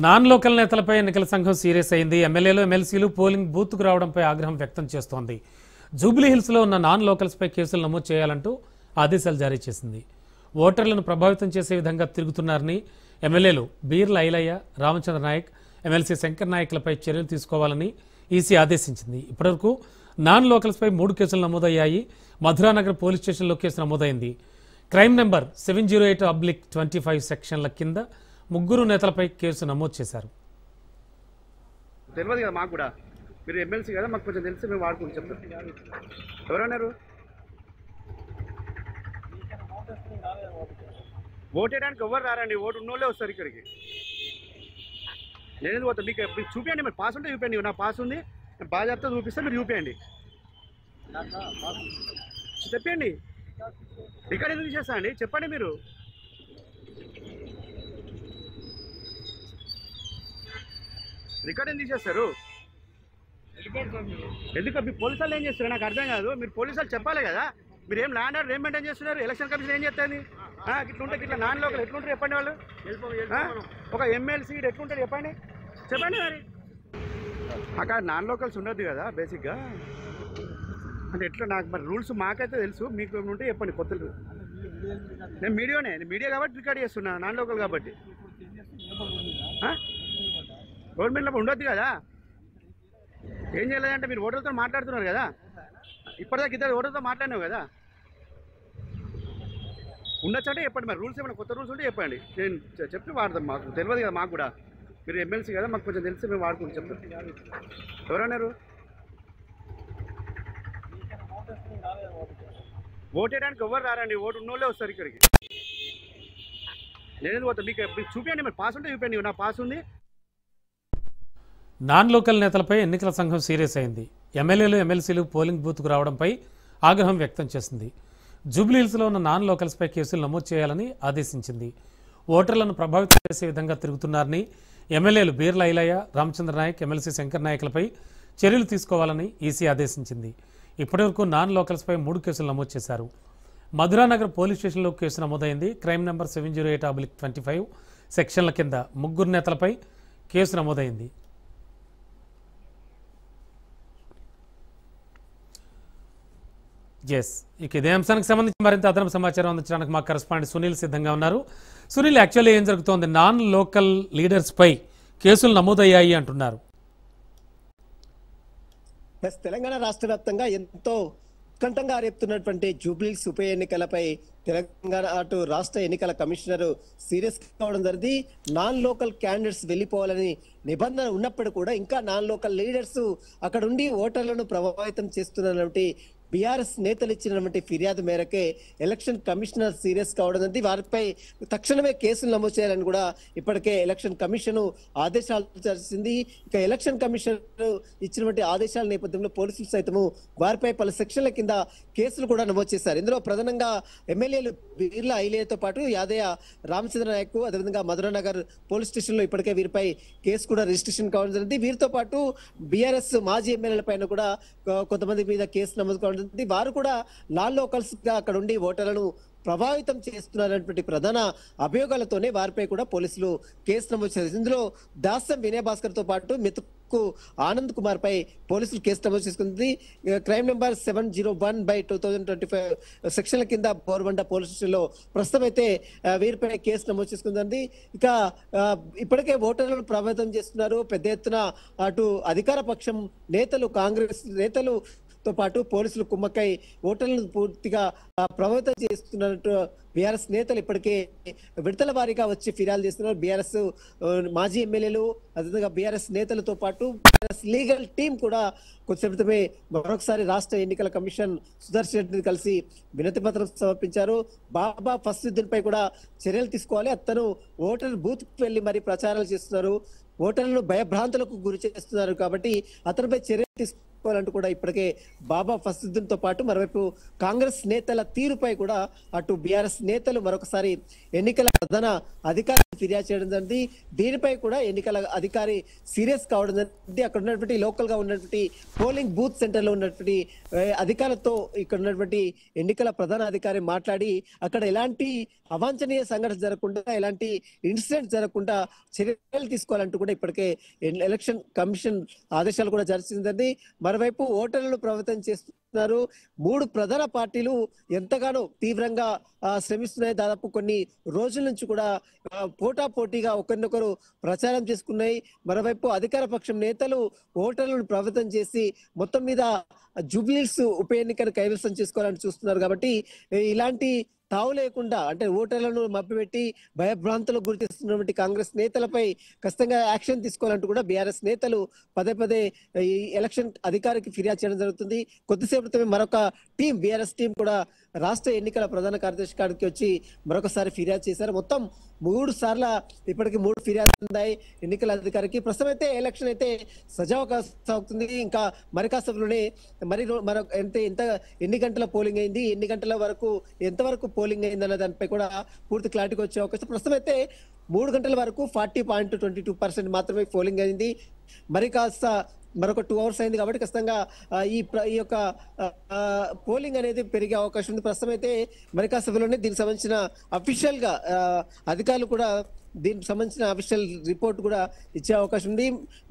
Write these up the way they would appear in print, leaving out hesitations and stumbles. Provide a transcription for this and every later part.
Non local నేతలపై ఎన్నికల సంఘం సీరియస్ అయింది. ఎమ్మెల్యేలు ఎమ్మెల్సీలు పోలింగ్ బూత్కు రావడంపై ఆగ్రహం వ్యక్తం చేస్తోంది. జూబ్లీ హిల్స్లో ఉన్న నాన్ లోకల్స్పై కేసులు నమోదు చేయాలంటూ ఆదేశాలు జారీ చేసింది. ఓటర్లను ప్రభావితం చేసే విధంగా తిరుగుతున్నారని ఎమ్మెల్యేలు బీర్ల ఐలయ్య, రామచంద్ర నాయక్, ఎమ్మెల్సీ శంకర్ నాయక్లపై చర్యలు తీసుకోవాలని ఈసీ ఆదేశించింది. ఇప్పటివరకు నాన్ లోకల్స్పై 3 కేసులు నమోదయ్యాయి. మధురానగర్ పోలీస్ స్టేషన్లో కేసు నమోదైంది. క్రైమ్ నెంబర్ 708/25 సెక్షన్ల కింద 3 నేతలపై కేసు నమోదు చేశారు. తెలియదు కదా మాకు కూడా, మీరు ఎమ్మెల్సీ కదా, మాకు కొంచెం తెలిసి మేము వాడుకుంటూ చెప్తాం. ఎవరన్నారు ఓటు వేయడానికి? ఎవరు రారండి, ఓటు ఉన్నోళ్ళే వస్తారు ఇక్కడికి. నేను పోతా, మీకు చూపించండి, మీరు పాస్ ఉంటే చూపించండి. నా పాస్ ఉంది, బాధ్యత చూపిస్తే మీరు చూపించండి, చెప్పండి. రికార్డ్ ఎందుకు చేస్తా అండి, చెప్పండి. మీరు రికార్డ్ ఎందుకు చేస్తారు? ఎందుకు మీ పోలీసు వాళ్ళు ఏం చేస్తారు నాకు అర్థం కాదు. మీరు పోలీసు వాళ్ళు చెప్పాలి కదా, మీరు ఏం ల్యాండ్ ఆర్డర్ ఏం మెయింటైన్ చేస్తున్నారు? ఎలక్షన్ కమిషన్ ఏం చేస్తుంది? ఇట్లుంటే ఇట్లా నాన్ లోకల్ ఎట్లుంటారు చెప్పండి. వాళ్ళు ఒక ఎమ్మెల్సీ ఎట్లుంటారు చెప్పండి, చెప్పండి. మరి అక్కడ నాన్ లోకల్స్ ఉండొద్దు కదా బేసిక్గా, అంటే ఎట్లా? నాకు మరి రూల్స్ మాకైతే తెలుసు, మీకు ఉంటే చెప్పండి. కొత్త నేను మీడియా కాబట్టి రికార్డ్ చేస్తున్నా, నాన్ లోకల్ కాబట్టి. గవర్నమెంట్లో ఉండొద్దు కదా. ఏం చేయలేదంటే మీరు ఓటర్లతో మాట్లాడుతున్నారు కదా, ఇప్పటిదాకా ఇద్దరు ఓటర్తో మాట్లాడినావు కదా. ఉండొచ్చు అంటే చెప్పండి. మరి రూల్స్ ఏమైనా కొత్త రూల్స్ ఉంటే చెప్పండి, నేను చెప్పి వాడదాం. మాకు తెలియదు కదా, మాకు కూడా మీరు ఎమ్మెల్సీ కదా, మాకు కొంచెం తెలిసి మేము వాడుకుంటూ చెప్తాం. ఎవరన్నారు ఓటు వేయడానికి? ఎవరు రారండి, ఓటు ఉన్నోళ్ళే వస్తారు ఇక్కడికి. నేను పోతా, మీకు చూపించండి, మీరు పాస్ ఉంటే చూపించండి. నా పాస్ ఉంది. నాన్ లోకల్ నేతలపై ఎన్నికల సంఘం సీరియస్ అయింది. ఎమ్మెల్యేలు ఎమ్మెల్సీలు పోలింగ్ బూత్కు రావడంపై ఆగ్రహం వ్యక్తం చేసింది. జూబ్లీ హిల్స్లో ఉన్న నాన్ లోకల్స్పై కేసులు నమోదు చేయాలని ఆదేశించింది. ఓటర్లను ప్రభావితం చేసే విధంగా తిరుగుతున్నారని ఎమ్మెల్యేలు బీర్ల ఐలయ్య, రామచంద్ర నాయక్, ఎమ్మెల్సీ శంకర్ నాయక్లపై చర్యలు తీసుకోవాలని ఈసీ ఆదేశించింది. ఇప్పటివరకు నాన్ లోకల్స్పై 3 కేసులు నమోదు చేశారు. మధురానగర్ పోలీస్ స్టేషన్లో కేసు నమోదైంది. క్రైమ్ నెంబర్ 708/25 సెక్షన్ల కింద 3 నేతలపై కేసు నమోదైంది. ఇక ఇదే అంశానికి సంబంధించి మరింత అదనపు సమాచారం అందించడానికి మా కరెస్పాండెంట్ సునీల్ సిద్ధంగా ఉన్నారు. సునీల్, యాక్చువల్లీ ఏం జరుగుతోంది? నాన్ లోకల్ లీడర్స్పై కేసులు నమోదయ్యాయి అంటున్నారు. తెలంగాణ రాష్ట్ర వ్యాప్తంగా ఎంతో ఉత్కంఠంగా రేపుతున్నటువంటి జూబ్లీహిల్స్ ఉప ఎన్నికలపై తెలంగాణ అటు రాష్ట్ర ఎన్నికల కమిషనర్ సీరియస్ కావడం జరిగింది. నాన్ లోకల్ క్యాండిడేట్స్ వెళ్ళిపోవాలని నిబంధన ఉన్నప్పుడు కూడా ఇంకా నాన్ లోకల్ లీడర్స్ అక్కడ ఉండి ఓటర్లను ప్రభావితం చేస్తున్నటువంటి బీఆర్ఎస్ నేతలు ఇచ్చినటువంటి ఫిర్యాదు మేరకే ఎలక్షన్ కమిషనర్ సీరియస్ కావడం జరిగింది. వారిపై తక్షణమే కేసులు నమోదు చేయాలని కూడా ఇప్పటికే ఎలక్షన్ కమిషన్ ఆదేశాలు చేసింది. ఇక ఎలక్షన్ కమిషన్ ఇచ్చినటువంటి ఆదేశాల నేపథ్యంలో పోలీసులు సైతము వారిపై పలు సెక్షన్ల కింద కేసులు కూడా నమోదు చేశారు. ఇందులో ప్రధానంగా ఎమ్మెల్యేలు బీర్ల ఐలయ్యతో పాటు యాదయ్య, రామచంద్ర నాయక్, అదేవిధంగా మధురానగర్ పోలీస్ స్టేషన్ లో ఇప్పటికే వీరిపై కేసు కూడా రిజిస్ట్రేషన్ కావడం జరిగింది. వీరితో పాటు బీఆర్ఎస్ మాజీ ఎమ్మెల్యేల పైన కూడా కొంతమంది మీద కేసు నమోదు కావడం జరిగింది. వారు కూడా నాన్ లోకల్స్ గా అక్కడ ఉండి ఓటర్లను ప్రభావితం చేస్తున్నారనేటువంటి ప్రధాన అభియోగాలతోనే వారిపై కూడా పోలీసులు కేసు నమోదు చేశారు. ఇందులో దాసం వినయ్ భాస్కర్ తో పాటు మెతుకు ఆనంద్ కుమార్ పై పోలీసులు కేసు నమోదు చేసుకుంది. క్రైమ్ నెంబర్ 701/2025 సెక్షన్ల కింద బోర్బండ పోలీస్ స్టేషన్ లో ప్రస్తుతం అయితే వీరిపై కేసు నమోదు చేసుకుంది. ఇక ఇప్పటికే ఓటర్లను ప్రభావితం చేస్తున్నారు పెద్ద ఎత్తున. అటు అధికార పక్షం నేతలు, కాంగ్రెస్ నేతలు తో పాటు పోలీసులు కుమ్మక్కై ఓటర్లను పూర్తిగా ప్రభావితం చేస్తున్నట్టు బీఆర్ఎస్ నేతలు ఇప్పటికే విడతల వారీగా వచ్చి ఫిర్యాదు చేస్తున్నారు. బీఆర్ఎస్ మాజీ ఎమ్మెల్యేలు, అదేవిధంగా బీఆర్ఎస్ నేతలతో పాటు బీఆర్ఎస్ లీగల్ టీం కూడా కొద్దిసేపటిమే మరొకసారి రాష్ట్ర ఎన్నికల కమిషన్ సుదర్శన్ రెడ్డిని కలిసి వినతి పత్రం సమర్పించారు. బాబా ఫస్లుద్దీన్ పై కూడా చర్యలు తీసుకోవాలి. అతను ఓటర్ బూత్ కు వెళ్లి మరి ప్రచారాలు చేస్తున్నారు, ఓటర్లను భయభ్రాంతులకు గురి చేస్తున్నారు, కాబట్టి అతనిపై చర్యలు తీసుకోవాలంటూ కూడా ఇప్పటికే బాబా ఫస్దుద్దీన్ తో పాటు మరోవైపు కాంగ్రెస్ నేతల తీరుపై కూడా అటు బీఆర్ఎస్ నేతలు మరొకసారి ఎన్నికల ప్రధాన అధికారి ఫిర్యాదు చేయడం జరిగింది. దీనిపై కూడా ఎన్నికల అధికారి సీరియస్ కావడం జరిగింది. అక్కడ ఉన్నటువంటి లోకల్ గా ఉన్నటువంటి పోలింగ్ బూత్ సెంటర్ లో ఉన్నటువంటి అధికారులతో ఇక్కడ ఉన్నటువంటి ఎన్నికల ప్రధాన అధికారి మాట్లాడి అక్కడ ఎలాంటి అవాంఛనీయ సంఘటన జరగకుండా, ఎలాంటి ఇన్సిడెంట్ జరగకుండా చర్యలు తీసుకోవాలంటూ కూడా ఇప్పటికే ఎలక్షన్ కమిషన్ ఆదేశాలు కూడా జారీ చేసింది. మరోవైపు ఓటర్లను ప్రభావితం చేస్తున్నారు. 3 ప్రధాన పార్టీలు ఎంతగానో తీవ్రంగా శ్రమిస్తున్నాయి. దాదాపు కొన్ని రోజుల నుంచి కూడా పోటాపోటీగా ఒకరినొకరు ప్రచారం చేసుకున్నాయి. మరోవైపు అధికార పక్షం నేతలు ఓటర్లను ప్రభావితం చేసి మొత్తం మీద జూబ్లీహిల్స్ ఉప ఎన్నికను కైవసం చేసుకోవాలని చూస్తున్నారు. కాబట్టి ఇలాంటి తావు లేకుండా అంటే ఓటర్లను మభ్యపెట్టి భయభ్రాంతులకు గురి చేస్తున్నటువంటి కాంగ్రెస్ నేతలపై ఖచ్చితంగా యాక్షన్ తీసుకోవాలంటూ కూడా బీఆర్ఎస్ నేతలు పదే ఈ ఎలక్షన్ అధికారికి ఫిర్యాదు చేయడం జరుగుతుంది. కొద్దిసేపటితో మరొక టీం బీఆర్ఎస్ టీం కూడా రాష్ట్ర ఎన్నికల ప్రధాన కార్యదర్శి కాడికి వచ్చి మరొకసారి ఫిర్యాదు చేశారు. మొత్తం 3 సార్లు ఇప్పటికి 3 ఫిర్యాదులు ఉన్నాయి ఎన్నికల అధికారికి. ప్రస్తుతం అయితే ఎలక్షన్ అయితే సజావుగా సాగుతుంది. ఇంకా మరి కాసేపులోనే ఎంత ఎన్ని గంటల పోలింగ్ అయింది, ఎన్ని గంటల వరకు ఎంతవరకు పోలింగ్ అయింది అన్న దానిపై కూడా పూర్తి క్లారిటీకి వచ్చే అవకాశం. ప్రస్తుతం అయితే 3 గంటల వరకు 40.22% మాత్రమే పోలింగ్ అయింది. మరి కాస్త మరొక 2 అవర్స్ అయింది కాబట్టి ఖచ్చితంగా ఈ యొక్క పోలింగ్ అనేది పెరిగే అవకాశం ఉంది. ప్రస్తుతం అయితే మరి కాసేపులోనే దీనికి సంబంధించిన అఫీషియల్ గా అధికారులు కూడా దీనికి సంబంధించిన అఫీషియల్ రిపోర్ట్ కూడా ఇచ్చే అవకాశం ఉంది.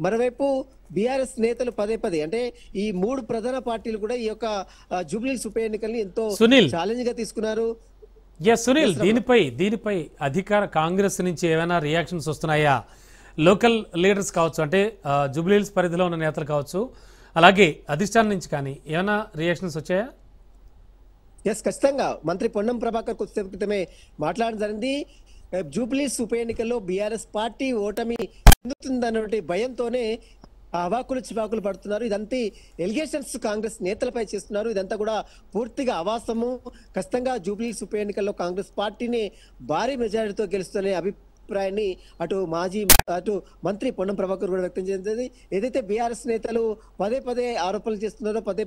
మరోవైపు బీఆర్ఎస్ నేతలు పదే అంటే ఈ 3 ప్రధాన పార్టీలు కూడా ఈ యొక్క జూబ్లీహిల్స్ ఉప ఎన్నికల్ని ఎంతో ఛాలెంజ్ గా తీసుకున్నారు. సునీల్, దీనిపై అధికార కాంగ్రెస్ నుంచి ఏమైనా రియాక్షన్స్ వస్తున్నాయా? లోకల్ లీడర్స్ కావచ్చు, అంటే జూబ్లీహిల్స్ పరిధిలో ఉన్న నేతలు కావచ్చు, అలాగే అధిష్టానం నుంచి కానీ ఏమైనా రియాక్షన్స్ వచ్చాయా? ఖచ్చితంగా మంత్రి పొన్నం ప్రభాకర్ కొద్దిసేపు క్రితమే మాట్లాడడం జరిగింది. జూబ్లీహిల్స్ ఉప ఎన్నికల్లో బీఆర్ఎస్ పార్టీ ఓటమి చెందుతుందన్నటువంటి భయంతోనే అవాకులు చివాకులు పడుతున్నారు. ఇదంతా ఎలిగేషన్స్ కాంగ్రెస్ నేతలపై చేస్తున్నారు. ఇదంతా కూడా పూర్తిగా అవాస్తవము. ఖచ్చితంగా జూబ్లీహిల్స్ ఉప ఎన్నికల్లో కాంగ్రెస్ పార్టీని భారీ మెజారిటీతో గెలుస్తున్న అభిప్రాయాన్ని అటు మంత్రి పొన్నం ప్రభాకర్ కూడా వ్యక్తం చేసింది. ఏదైతే బీఆర్ఎస్ నేతలు పదే ఆరోపణలు చేస్తున్నారో, పదే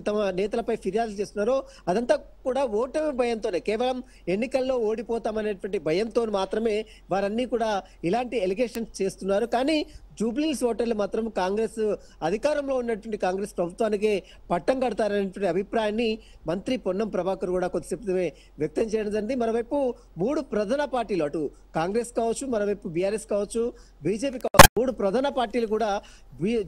తమ నేతలపై ఫిర్యాదులు చేస్తున్నారో అదంతా కూడా ఓటమి భయంతోనే, కేవలం ఎన్నికల్లో ఓడిపోతామనేటువంటి భయంతో మాత్రమే వారన్నీ కూడా ఇలాంటి ఎలిగేషన్స్ చేస్తున్నారు. కానీ జూబ్లీహిల్స్ ఓటర్లు మాత్రం కాంగ్రెస్ అధికారంలో ఉన్నటువంటి కాంగ్రెస్ ప్రభుత్వానికి పట్టం కడతారనేటువంటి అభిప్రాయాన్ని మంత్రి పొన్నం ప్రభాకర్ కూడా కొద్దిసేపు వ్యక్తం చేయడం జరిగింది. మరోవైపు 3 ప్రధాన పార్టీలు, అటు కాంగ్రెస్ కావచ్చు, మరోవైపు బీఆర్ఎస్ కావచ్చు, బీజేపీ కావచ్చు, 3 ప్రధాన పార్టీలు కూడా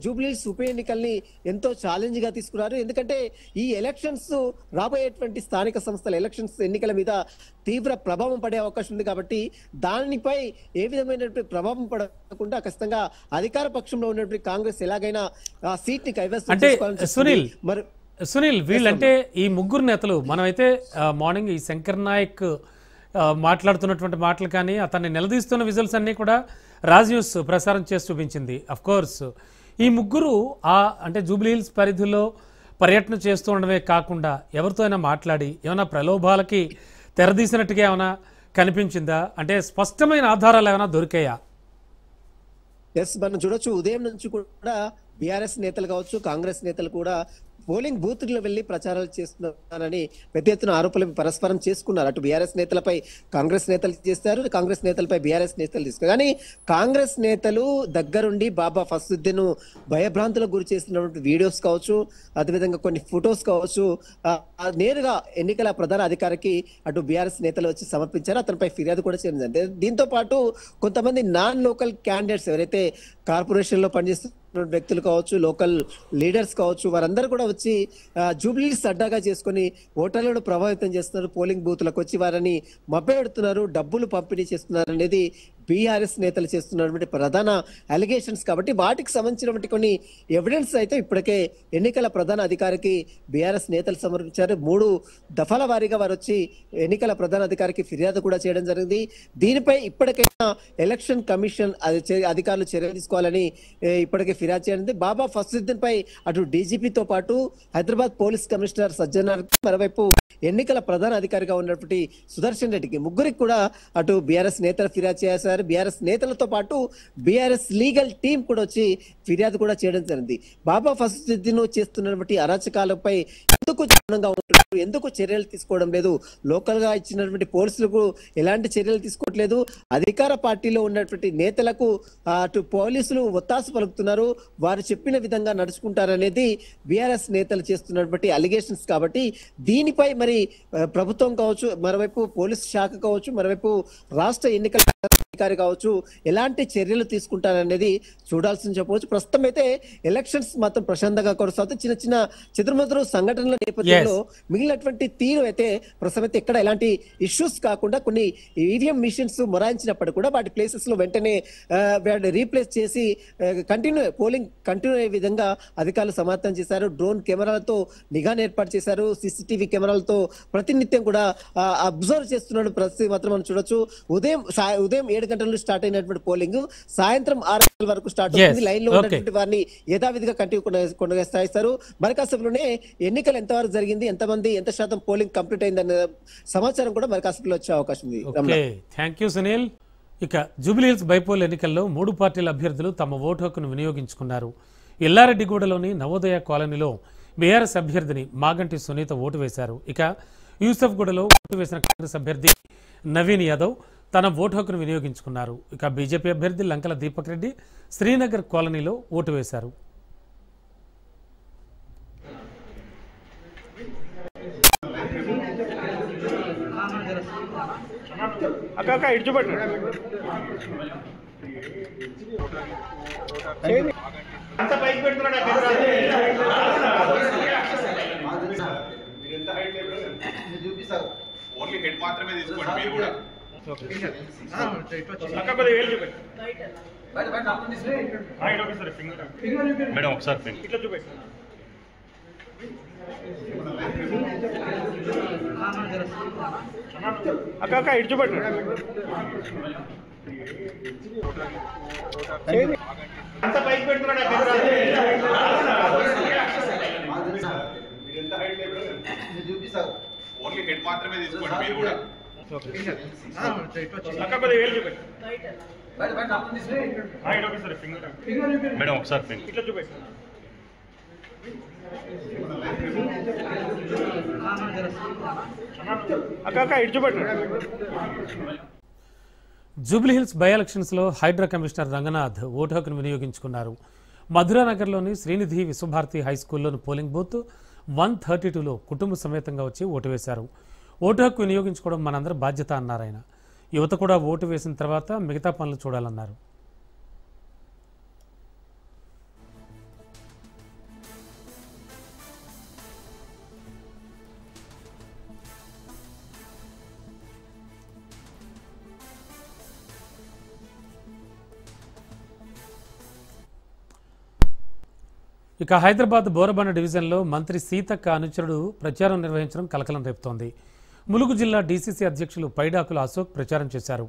జూబ్లీహిల్స్ ఉప ఎన్నికల్ని ఎంతో ఛాలెంజ్ గా తీసుకున్నారు. ఎందుకంటే ఈ ఎలక్షన్స్ రాబోయేటువంటి స్థానిక సంస్థల ఎలక్షన్స్ ఎన్నికల మీద తీవ్ర ప్రభావం పడే అవకాశం ఉంది. కాబట్టి దానిపై ఏ విధమైనటువంటి ప్రభావం పడకుండా ఖచ్చితంగా అధికార పక్షంలో ఉన్నటువంటి కాంగ్రెస్ ఎలాగైనా ఆ సీట్ ని కైవసం చేసుకోవాలని. సునీల్, వీళ్ళంటే ఈ 3 నేతలు, మనమైతే మార్నింగ్ ఈ శంకర్ నాయక్ మాట్లాడుతున్నటువంటి మాటలు కానీ అతన్ని నిలదీస్తున్న విజువల్స్ అన్నీ కూడా రాజ్ న్యూస్ ప్రసారం చేసి చూపించింది. అఫ్ కోర్స్ ఈ 3 అంటే జూబ్లీహిల్స్ పరిధిలో పర్యటన చేస్తూ ఉండడమే కాకుండా ఎవరితో అయినా మాట్లాడి ఏమైనా ప్రలోభాలకి తెరదీసినట్టుగా ఏమైనా కనిపించిందా? అంటే స్పష్టమైన ఆధారాలు ఏమైనా దొరికాయా? మనం చూడొచ్చు, ఉదయం నుంచి కూడా బీఆర్ఎస్ నేతలు కావచ్చు, కాంగ్రెస్ నేతలు కూడా పోలింగ్ బూత్లో వెళ్లి ప్రచారాలు చేస్తున్నారని పెద్ద ఎత్తున ఆరోపణలు పరస్పరం చేసుకున్నారు. అటు బీఆర్ఎస్ నేతలపై కాంగ్రెస్ నేతలు చేస్తారు, కాంగ్రెస్ నేతలపై బీఆర్ఎస్ నేతలు తీసుకున్నారు. కానీ కాంగ్రెస్ నేతలు దగ్గరుండి బాబా ఫస్దుద్దీన్ భయభ్రాంతులకు గురి చేస్తున్నటువంటి వీడియోస్ కావచ్చు, అదేవిధంగా కొన్ని ఫొటోస్ కావచ్చు నేరుగా ఎన్నికల ప్రధాన అధికారికి అటు బీఆర్ఎస్ నేతలు వచ్చి సమర్పించారు. అతనిపై ఫిర్యాదు కూడా చేయడం. దీంతో పాటు కొంతమంది నాన్ లోకల్ క్యాండిడేట్స్ ఎవరైతే కార్పొరేషన్ లో పనిచేస్తున్న వ్యక్తులు కావచ్చు, లోకల్ లీడర్స్ కావచ్చు, వారందరూ కూడా వచ్చి జూబ్లీహిల్స్ అడ్డాగా చేసుకుని ఓటర్లను ప్రభావితం చేస్తున్నారు. పోలింగ్ బూత్లకు వచ్చి వారిని మభ్యపెడుతున్నారు, డబ్బులు పంపిణీ చేస్తున్నారు అనేది బీఆర్ఎస్ నేతలు చేస్తున్నటువంటి ప్రధాన అలిగేషన్స్. కాబట్టి వాటికి సంబంధించినటువంటి కొన్ని ఎవిడెన్స్ అయితే ఇప్పటికే ఎన్నికల ప్రధాన అధికారికి బీఆర్ఎస్ నేతలు సమర్పించారు. 3 దఫాల వారీగా వారు వచ్చి ఎన్నికల ప్రధాన అధికారికి ఫిర్యాదు కూడా చేయడం జరిగింది. దీనిపై ఇప్పటికైనా ఎలక్షన్ కమిషన్ అధికారులు చర్యలు తీసుకోవాలని ఇప్పటికే ఫిర్యాదు చేయడం. బాబా ఫస్దుద్దీన్ పై అటు డీజీపీతో పాటు హైదరాబాద్ పోలీస్ కమిషనర్ సజ్జనార్, మరోవైపు ఎన్నికల ప్రధాన అధికారిగా ఉన్నటువంటి సుదర్శన్ రెడ్డికి ముగ్గురికి కూడా అటు బీఆర్ఎస్ నేతలు ఫిర్యాదు చేశారు. బీఆర్ఎస్ నేతలతో పాటు బీఆర్ఎస్ లీగల్ టీం కూడా వచ్చి ఫిర్యాదు కూడా చేయడం జరిగింది. బాబా ఫస్టుద్దీన్ చేస్తున్నటువంటి అరాచకాలపై ఎందుకు మౌనంగా ఉంటున్నారు, ఎందుకు చర్యలు తీసుకోవడం లేదు, లోకల్ గా ఇచ్చినటువంటి పోలీసులకు ఎలాంటి చర్యలు తీసుకోవట్లేదు, అధికార పార్టీలో ఉన్నటువంటి నేతలకు అటు పోలీసులు ఒత్తాసు పలుకుతున్నారు, వారు చెప్పిన విధంగా నడుచుకుంటారనేది బీఆర్ఎస్ నేతలు చేస్తున్నటువంటి అలిగేషన్స్. కాబట్టి దీనిపై మరి ప్రభుత్వం కావచ్చు, మరోవైపు పోలీసు శాఖ కావచ్చు, మరోవైపు రాష్ట్ర ఎన్నికల అధికారి కావచ్చు ఎలాంటి చర్యలు తీసుకుంటారనేది చూడాల్సింది చెప్పవచ్చు. ప్రస్తుతం అయితే ఎలక్షన్స్ మాత్రం ప్రశాంతంగా కొనసాగుతూ చిన్న చిన్న చెదురుమదురు సంఘటనల నేపథ్యంలో మిగిలినటువంటి తీరు అయితే ప్రస్తుతం అయితే ఎక్కడ ఎలాంటి ఇష్యూస్ కాకుండా కొన్ని ఈవీఎం మిషన్స్ మొరాయించినప్పటికీ కూడా వాటి ప్లేసెస్ లో వెంటనే రీప్లేస్ చేసి పోలింగ్ కంటిన్యూ అయ్యే విధంగా అధికారులు సమాధానం చేశారు. డ్రోన్ కెమెరాలతో నిఘాను ఏర్పాటు చేశారు. సీసీటీవీ కెమెరాలతో ప్రతినిత్యం కూడా అబ్జర్వ్ చేస్తున్న పరిస్థితి మాత్రం మనం చూడొచ్చు. ఉదయం 7 గంటల స్టార్ట్ అయినటువంటి పోలింగ్ సాయంత్రం 6 గంటల వరకు స్టార్ట్ అవుతుంది. లైన్ లో ఉన్నటువంటి వారిని యథావిధిగా కంటిన్యూ కొనసాగిస్తారు. మరి కాసేపులోనే ఎన్నికలు ఎంతవరకు జరిగింది, ఎంత శాతం పోలింగ్ కంప్లీట్ అయిందనే సమాచారం కూడా మరి కాసేపులో వచ్చే అవకాశం ఉంది. Thank you Sunil. ఇక జూబ్లీహిల్స్ బైపోల్ ఎన్నికల్లో 3 పార్టీల అభ్యర్థులు తమ ఓటు హక్కును వినియోగించుకున్నారు. ఎల్లారెడ్డిగూడలోని నవోదయ కాలనీలో బీఆర్ఎస్ అభ్యర్థిని మాగంటి సునీత ఓటు వేశారు. ఇక యూసఫ్గూడలో ఓటు వేసిన కాంగ్రెస్ అభ్యర్థి నవీన్ యాదవ్ తన ఓటు హక్కును వినియోగించుకున్నారు. ఇక బీజేపీ అభ్యర్థి లంకల దీపక్ రెడ్డి శ్రీనగర్ కాలనీలో ఓటు వేశారు. ఓన్లీ హెడ్ మాత్రమే తీసుకోండి మీరు కూడా. మేడం ఒకసారి అక్క ఇటు చూపండి. అంత పైకి పెడుతున్నాడు. ఓన్లీ హెడ్ మాత్రమే తీసుకోండి మీరు కూడా. మేడం ఒకసారి ఇట్లా చూపెట్టి. అక్క ఇటు చూపండి. జూబ్లీహిల్స్ బై ఎలక్షన్స్లో హైడ్రా కమిషనర్ రంగనాథ్ ఓటు హక్కును వినియోగించుకున్నారు. మధురానగర్లోని శ్రీనిధి విశ్వభారతి హైస్కూల్లోని పోలింగ్ బూత్ 132లో కుటుంబ సమేతంగా వచ్చి ఓటు వేశారు. ఓటు హక్కు వినియోగించుకోవడం మనందరి బాధ్యత అన్నారు ఆయన. యువత కూడా ఓటు వేసిన తర్వాత మిగతా పనులు చూడాలన్నారు. ఇక హైదరాబాద్ బోరబండ డివిజన్లో మంత్రి సీతక్క అనుచరుడు ప్రచారం నిర్వహించడం కలకలం రేపుతోంది. ములుగు జిల్లా డీసీసీ అధ్యక్షులు పైడాకుల అశోక్ ప్రచారం చేశారు.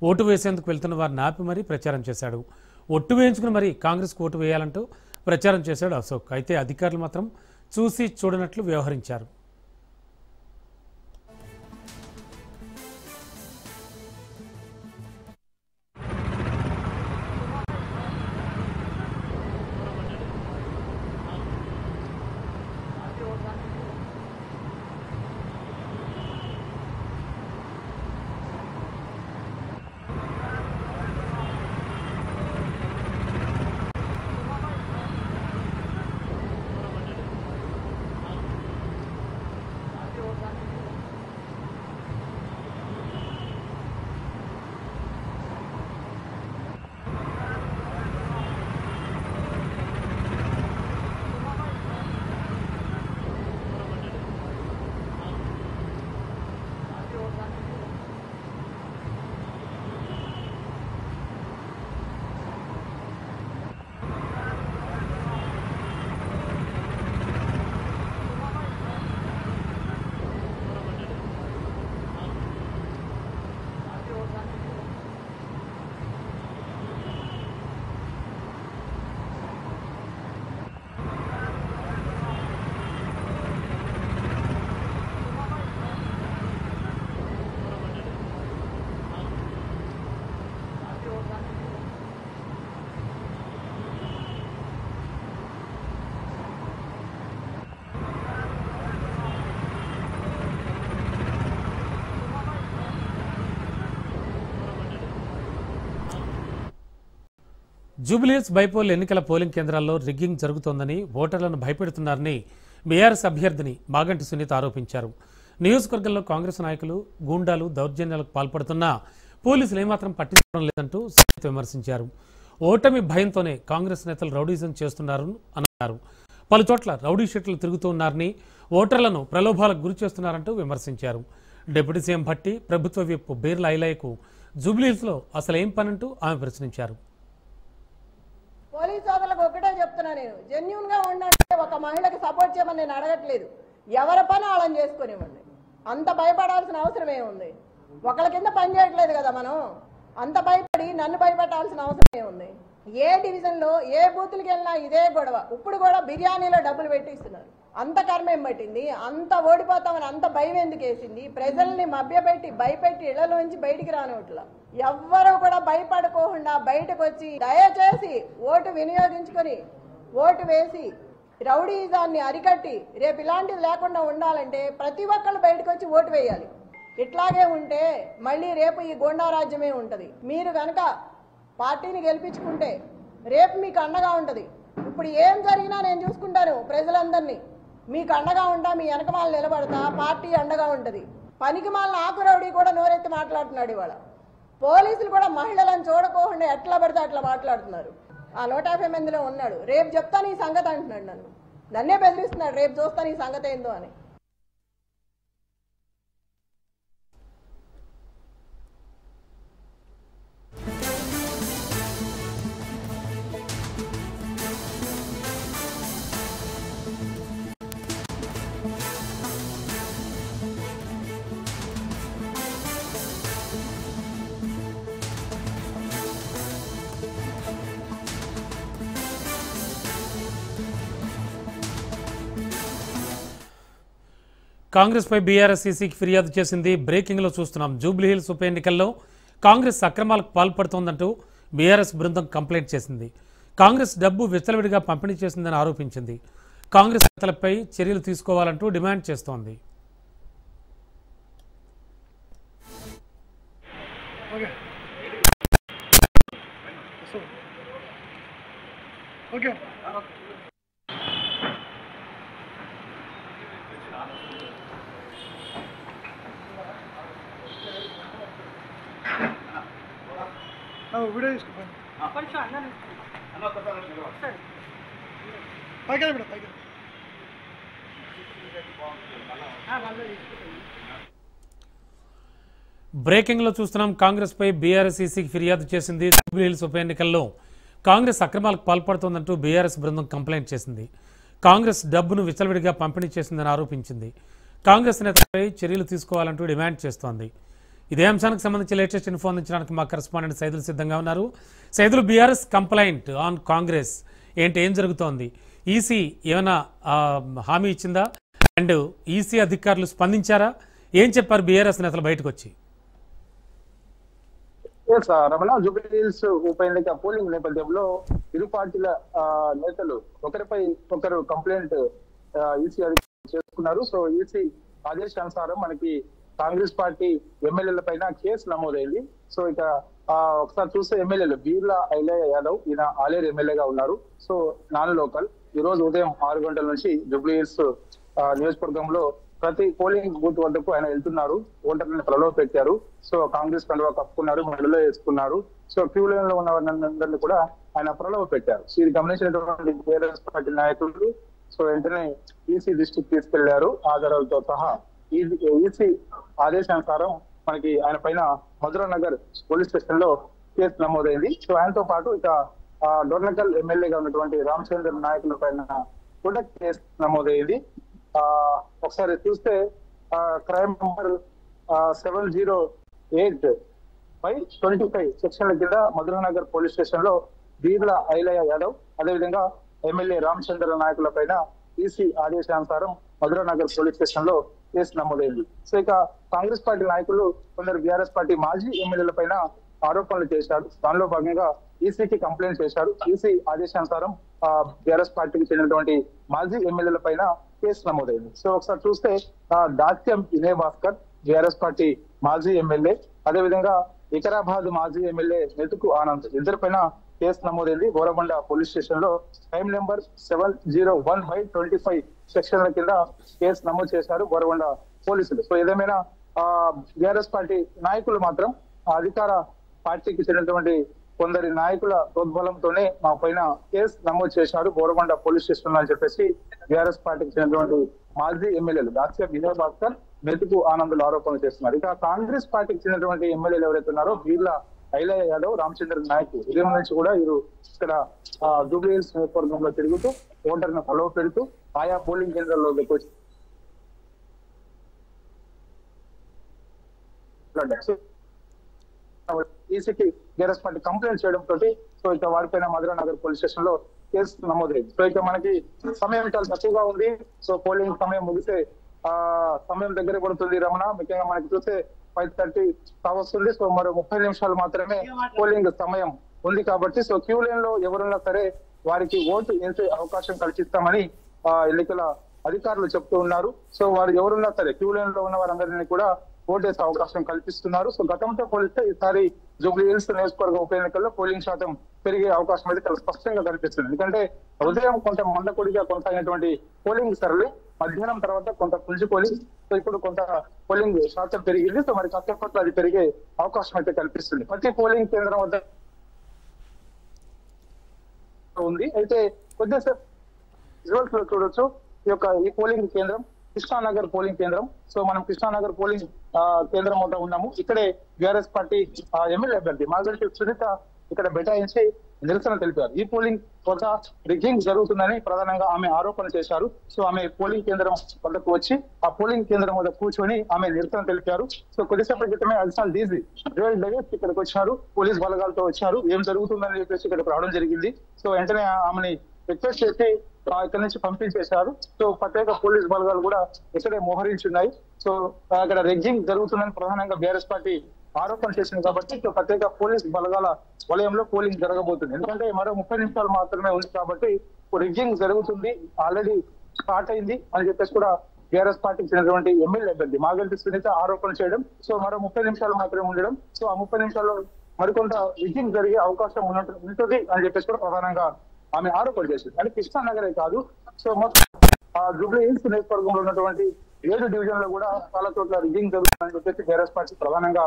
ఓటు వేసేందుకు వెళ్తున్న వారిని ఆపి మరీ ప్రచారం చేశాడు. ఒట్టు వేయించుకుని మరీ కాంగ్రెస్కు ఓటు వేయాలంటూ ప్రచారం చేశాడు అశోక్. అయితే అధికారులు మాత్రం చూసి చూడనట్లు వ్యవహరించారు. జూబ్లీహిల్స్ బైపోల్ ఎన్నికల పోలింగ్ కేంద్రాల్లో రిగ్గింగ్ జరుగుతోందని ఓటర్లను భయపెడుతున్నారని బీఆర్ఎస్ అభ్యర్థిని మాగంటి సునీత ఆరోపించారు. నియోజకవర్గంలో కాంగ్రెస్ నాయకులు గూండాలు దౌర్జన్యాలకు పాల్పడుతున్నా పోలీసులు ఏమాత్రం పట్టించుకోవడం లేదంటూ సునీత విమర్శించారు. ఓటమి భయంతోనే కాంగ్రెస్ నేతలు రౌడీజం చేస్తున్నారని అన్నారు. పలుచోట్ల రౌడీ షీట్లు తిరుగుతూ ఉన్నారని, ఓటర్లను ప్రలోభాలకు గురి చేస్తున్నారంటూ విమర్శించారు. డిప్యూటీ సీఎం భట్టి, ప్రభుత్వ విప్ బీర్ల ఐలయ్యకు జూబ్లీహిల్స్లో అసలు ఏం పనంటూ ఆమె ప్రశ్నించారు. పోలీస్ సోదరులకు ఒకటే చెప్తున్నా, నేను జెన్యూన్ గా ఉండండి. ఒక మహిళకి సపోర్ట్ చేయమని నేను అడగట్లేదు. ఎవరి పని వాళ్ళని చేసుకునివ్వండి. అంత భయపడాల్సిన అవసరం ఏముంది? ఒకళ్ళ కింద పని చేయట్లేదు కదా మనం. అంత భయపడి నన్ను భయపెట్టాల్సిన అవసరం ఏముంది? ఏ డివిజన్ లో ఏ బూతులకి వెళ్ళినా ఇదే గొడవ. ఇప్పుడు కూడా బిర్యానీలో డబ్బులు పెట్టిస్తున్నారు. అంత కర్మేం పట్టింది? అంత ఓడిపోతామని అంత భయం ఎందుకు వేసింది? ప్రజల్ని మభ్యపెట్టి భయపెట్టి ఇళ్లలోంచి బయటికి రానివట్ల. ఎవ్వరూ కూడా భయపడుకోకుండా బయటకు వచ్చి దయచేసి ఓటు వినియోగించుకొని ఓటు వేసి రౌడీజాన్ని అరికట్టి రేపు ఇలాంటివి లేకుండా ఉండాలంటే ప్రతి ఒక్కళ్ళు బయటకు వచ్చి ఓటు వేయాలి. ఇట్లాగే ఉంటే మళ్ళీ రేపు ఈ గోండారాజ్యమే ఉంటుంది. మీరు కనుక పార్టీని గెలిపించుకుంటే రేపు మీకు అండగా ఉంటుంది. ఇప్పుడు ఏం జరిగినా నేను చూసుకుంటాను. ప్రజలందరినీ మీకు అండగా ఉంటా, మీ వెనకమాల నిలబడతా, పార్టీ అండగా ఉంటుంది. పనికి మాలిన ఆకురౌడీ కూడా నోరెత్తి మాట్లాడుతున్నాడు ఇవాళ. పోలీసులు కూడా మహిళలను చూడకోకుండా ఎట్లా పడితే అట్లా మాట్లాడుతున్నారు. ఆ 150 మందిలో ఉన్నాడు. రేపు చెప్తాను ఈ సంగతి అంటున్నాడు. నన్నే బెదిరిస్తున్నాడు, రేపు చూస్తాను ఈ సంగతి ఏందో అని. కాంగ్రెస్ పై బీఆర్ఎస్ ఈసీకి ఫిర్యాదు చేసింది. బ్రేకింగ్ లో చూస్తున్నాం. జూబ్లీహిల్స్ ఉప ఎన్నికల్లో కాంగ్రెస్ అక్రమాలకు పాల్పడుతోందంటూ బీఆర్ఎస్ బృందం కంప్లైంట్ చేసింది. కాంగ్రెస్ డబ్బు విచ్చలవిడిగా పంపిణీ చేసిందని ఆరోపించింది. కాంగ్రెస్ నేతలపై చర్యలు తీసుకోవాలంటూ డిమాండ్ చేస్తోంది. వీడియో తీసుకోండి. బ్రేకింగ్ లో చూస్తున్నాం. కాంగ్రెస్ పై బీఆర్ఎస్ ఈసీకి ఫిర్యాదు చేసింది. జూబ్లీహిల్స్ ఉప ఎన్నికల్లో కాంగ్రెస్ అక్రమాలకు పాల్పడుతోందంటూ బీఆర్ఎస్ బృందం కంప్లైంట్ చేసింది. కాంగ్రెస్ డబ్బును విచ్చలవిడిగా పంపిణీ చేసిందని ఆరోపించింది. కాంగ్రెస్ నేతలపై చర్యలు తీసుకోవాలంటూ డిమాండ్ చేస్తోంది. ఇదే అంశానికి సంబంధించి లేటెస్ట్ ఇన్ఫో అందించడానికి మా కరెస్పాండెంట్ సైదులు సిద్ధంగా ఉన్నారు. Saidulu, BRS complaint on Congress ఏంటి, ఏం జరుగుతోంది? ఈసీ ఏమైనా హామీ ఇచ్చిందా? అండ్ ఈసీ అధికారులు స్పందించారా? ఏం చెప్పారు బీఆర్ఎస్ నేతలు బయటకు వచ్చి? రమణ, జూబ్లీహిల్స్ ఉప ఎన్నిక పోలింగ్ నేపథ్యంలో ఇరు పార్టీల నేతలు ఒకరిపై ఒకరు కంప్లైంట్ ఈసీ అధికారులు చేసుకున్నారు. సో ఈసీ ఆదేశానుసారం మనకి కాంగ్రెస్ పార్టీ ఎమ్మెల్యేల పైన కేసు నమోదైంది. సో ఇక ఒకసారి చూస్తే ఎమ్మెల్యేలు బీర్ల ఐలయ్య యాదవ్, ఈయన ఆలేరు ఎమ్మెల్యేగా ఉన్నారు. So non local. ఈ రోజు ఉదయం 6 గంటల నుంచి జూబ్లీహిల్స్ నియోజకవర్గంలో ప్రతి పోలింగ్ బూత్ వద్దకు ఆయన వెళ్తున్నారు. ఓటర్లను ప్రలోభ పెట్టారు. సో కాంగ్రెస్ కండువా కప్పుకున్నారు, మెడలో వేసుకున్నారు. సో క్యూ లైన్ లో ఉన్న వారందరినీ కూడా ఆయన ప్రలోభ పెట్టారు. సో ఇది గమనించినటువంటి బీఆర్ఎస్ పార్టీ నాయకులు సో వెంటనే ఈసీ దృష్టికి తీసుకెళ్లారు ఆధారాలతో సహా. ఈసీ ఆదేశానుసారం మనకి ఆయన పైన మధురా నగర్ పోలీస్ స్టేషన్ లో కేసు నమోదైంది. సో ఆయనతో పాటు ఇక డోర్నకల్ ఎమ్మెల్యేగా ఉన్నటువంటి రామచంద్ర నాయకుల పైన కూడా కేసు నమోదైంది. ఒకసారి చూస్తే క్రైమ్ నంబర్ 708/25 సెక్షన్ల కింద మధురా నగర్ పోలీస్ స్టేషన్ లో బీర్ల ఐలయ్య యాదవ్, అదేవిధంగా ఎమ్మెల్యే రామచంద్ర నాయకుల పైన ఈసీ ఆదేశానుసారం మధురా నగర్ పోలీస్ స్టేషన్ లో కేసు నమోదైంది. సో ఇక కాంగ్రెస్ పార్టీ నాయకులు కొందరు బీఆర్ఎస్ పార్టీ మాజీ ఎమ్మెల్యేల పైన ఆరోపణలు చేశారు. దానిలో భాగంగా ఈసీకి కంప్లైంట్ చేశారు. ఈసీ ఆదేశానుసారం బీఆర్ఎస్ పార్టీకి చెందినటువంటి మాజీ ఎమ్మెల్యేల పైన కేసు నమోదైంది. సో ఒకసారి చూస్తే దాత్యం వినయ్ భాస్కర్ బీఆర్ఎస్ పార్టీ మాజీ ఎమ్మెల్యే, అదేవిధంగా వికారాబాద్ మాజీ ఎమ్మెల్యే మెతుకు ఆనంద్, ఇద్దరిపైన కేసు నమోదైంది గోరబండ పోలీస్ స్టేషన్ లో. టైం నెంబర్ 701/25 సెక్షన్ల కింద కేసు నమోదు చేశారు గోరబండ పోలీసులు. సో ఏదేమైనా బీఆర్ఎస్ పార్టీ నాయకులు మాత్రం అధికార పార్టీకి చెందినటువంటి కొందరి నాయకుల ప్రోద్బలంతోనే మా పైన కేసు నమోదు చేశారు గోరబండ పోలీస్ స్టేషన్ అని చెప్పేసి బీఆర్ఎస్ పార్టీకి చెందినటువంటి మాజీ ఎమ్మెల్యేలు దాస్య వినోద్ భాస్కర్, మెతుకు ఆనందులు ఆరోపణలు చేస్తున్నారు. ఇక కాంగ్రెస్ పార్టీకి చెందినటువంటి ఎమ్మెల్యేలు ఎవరైతే ఉన్నారో బీర్లా ఐలయ్య యాదవ్, రామచంద్ర నాయక్ ఉదయం నుంచి కూడా వీరు ఇక్కడ జూబ్లీ హిల్స్ నియోజకవర్గంలో తిరుగుతూ ఓటర్ను కలవ పెడుతూ ఆయా పోలింగ్ కేంద్రాల్లో వచ్చి ఈసీకి బీఆర్ఎస్ పార్టీ కంప్లైంట్ చేయడం తోటి సో ఇక వారిపైన మధురా నగర్ పోలీస్ స్టేషన్ లో కేసు నమోదైంది. సో ఇక మనకి సమయం చాలా తక్కువగా ఉంది. సో పోలింగ్ సమయం ముగిసే సమయం దగ్గర పడుతుంది రమణ. ముఖ్యంగా మనకి చూస్తే 5:30 కావస్తుంది. సో మరో 30 నిమిషాలు మాత్రమే పోలింగ్ సమయం ఉంది కాబట్టి సో క్యూ లైన్ లో ఎవరున్నా సరే వారికి ఓటు వేసే అవకాశం కల్పిస్తామని ఎన్నికల అధికారులు చెప్తూ ఉన్నారు. సో వారు ఎవరున్నా సరే క్యూ లైన్ లో ఉన్న వారందరినీ కూడా ఓటేసే అవకాశం కల్పిస్తున్నారు. సో గతంతో పోలిస్తే ఈసారి జూబ్లీ హిల్స్ నియోజకవర్గ ఉప ఎన్నికల్లో పోలింగ్ శాతం పెరిగే అవకాశం అయితే చాలా స్పష్టంగా కనిపిస్తుంది. ఎందుకంటే ఉదయం కొంత మందకొడిగా కొనసాగినటువంటి పోలింగ్ సరళి మధ్యాహ్నం తర్వాత కొంత పుంజుకొని సో ఇప్పుడు కొంత పోలింగ్ శాతం పెరిగింది. సో మరి కాసేపట్లో అది పెరిగే అవకాశం అయితే కనిపిస్తుంది. ప్రతి పోలింగ్ కేంద్రం వద్ద ఉంది. అయితే కొద్దిసేపు రిజల్ట్స్ లో చూడొచ్చు ఈ పోలింగ్ కేంద్రం కృష్ణానగర్ పోలింగ్ కేంద్రం. సో మనం కృష్ణానగర్ పోలింగ్ కేంద్రం వద్ద ఉన్నాము. ఇక్కడే బీఆర్ఎస్ పార్టీ ఎమ్మెల్యే అభ్యర్థి మాగంటి సునీత ఇక్కడ బైఠాయించి నిరసన తెలిపారు. ఈ పోలింగ్ వద్ద రిగ్గింగ్ జరుగుతుందని ప్రధానంగా ఆమె ఆరోపణ చేశారు. సో ఆమె పోలింగ్ కేంద్రం వద్దకు వచ్చి ఆ పోలింగ్ కేంద్రం వద్ద కూర్చొని ఆమె నిరసన తెలిపారు. సో కొద్దిసేపటి క్రితమే అడిషనల్ డీజీ జోయల్ డేవిస్ ఇక్కడికి వచ్చారు, పోలీస్ బలగాలతో వచ్చారు. ఏం జరుగుతుందని చెప్పేసి ఇక్కడికి రావడం జరిగింది. సో వెంటనే ఆమెని రిక్వెస్ట్ చేసి ఇక్కడ నుంచి పంపించేశారు. సో ప్రత్యేక పోలీస్ బలగాలు కూడా ఇక్కడే మోహరించున్నాయి. సో అక్కడ రెగ్గింగ్ జరుగుతుందని ప్రధానంగా బీఆర్ఎస్ పార్టీ ఆరోపణ చేసింది కాబట్టి ప్రత్యేక పోలీస్ బలగాల వలయంలో పోలింగ్ జరగబోతుంది. ఎందుకంటే మరో 30 నిమిషాలు మాత్రమే ఉంది కాబట్టి రెగ్గింగ్ జరుగుతుంది, ఆల్రెడీ స్టార్ట్ అయింది అని చెప్పేసి కూడా బీఆర్ఎస్ పార్టీకి చెందినటువంటి ఎమ్మెల్యే అభ్యర్థి మాగంటి సునీత ఆరోపణ చేయడం. సో మరో 30 నిమిషాలు మాత్రమే ఉండడం. సో ఆ 30 నిమిషాల్లో మరికొంత రెగ్గింగ్ జరిగే అవకాశం ఉంటుంది అని చెప్పేసి కూడా ప్రధానంగా ఆమె ఆరోపణ చేసింది. అంటే కృష్ణానగరే కాదు, సో మొత్తం జూబ్లీ హిల్స్ నియోజకవర్గంలో ఉన్నటువంటి 7 డివిజన్లో కూడా చాలా చోట్ల రిగ్గింగ్ జరుగుతుందని చెప్పేసి బీఆర్ఎస్ పార్టీ ప్రధానంగా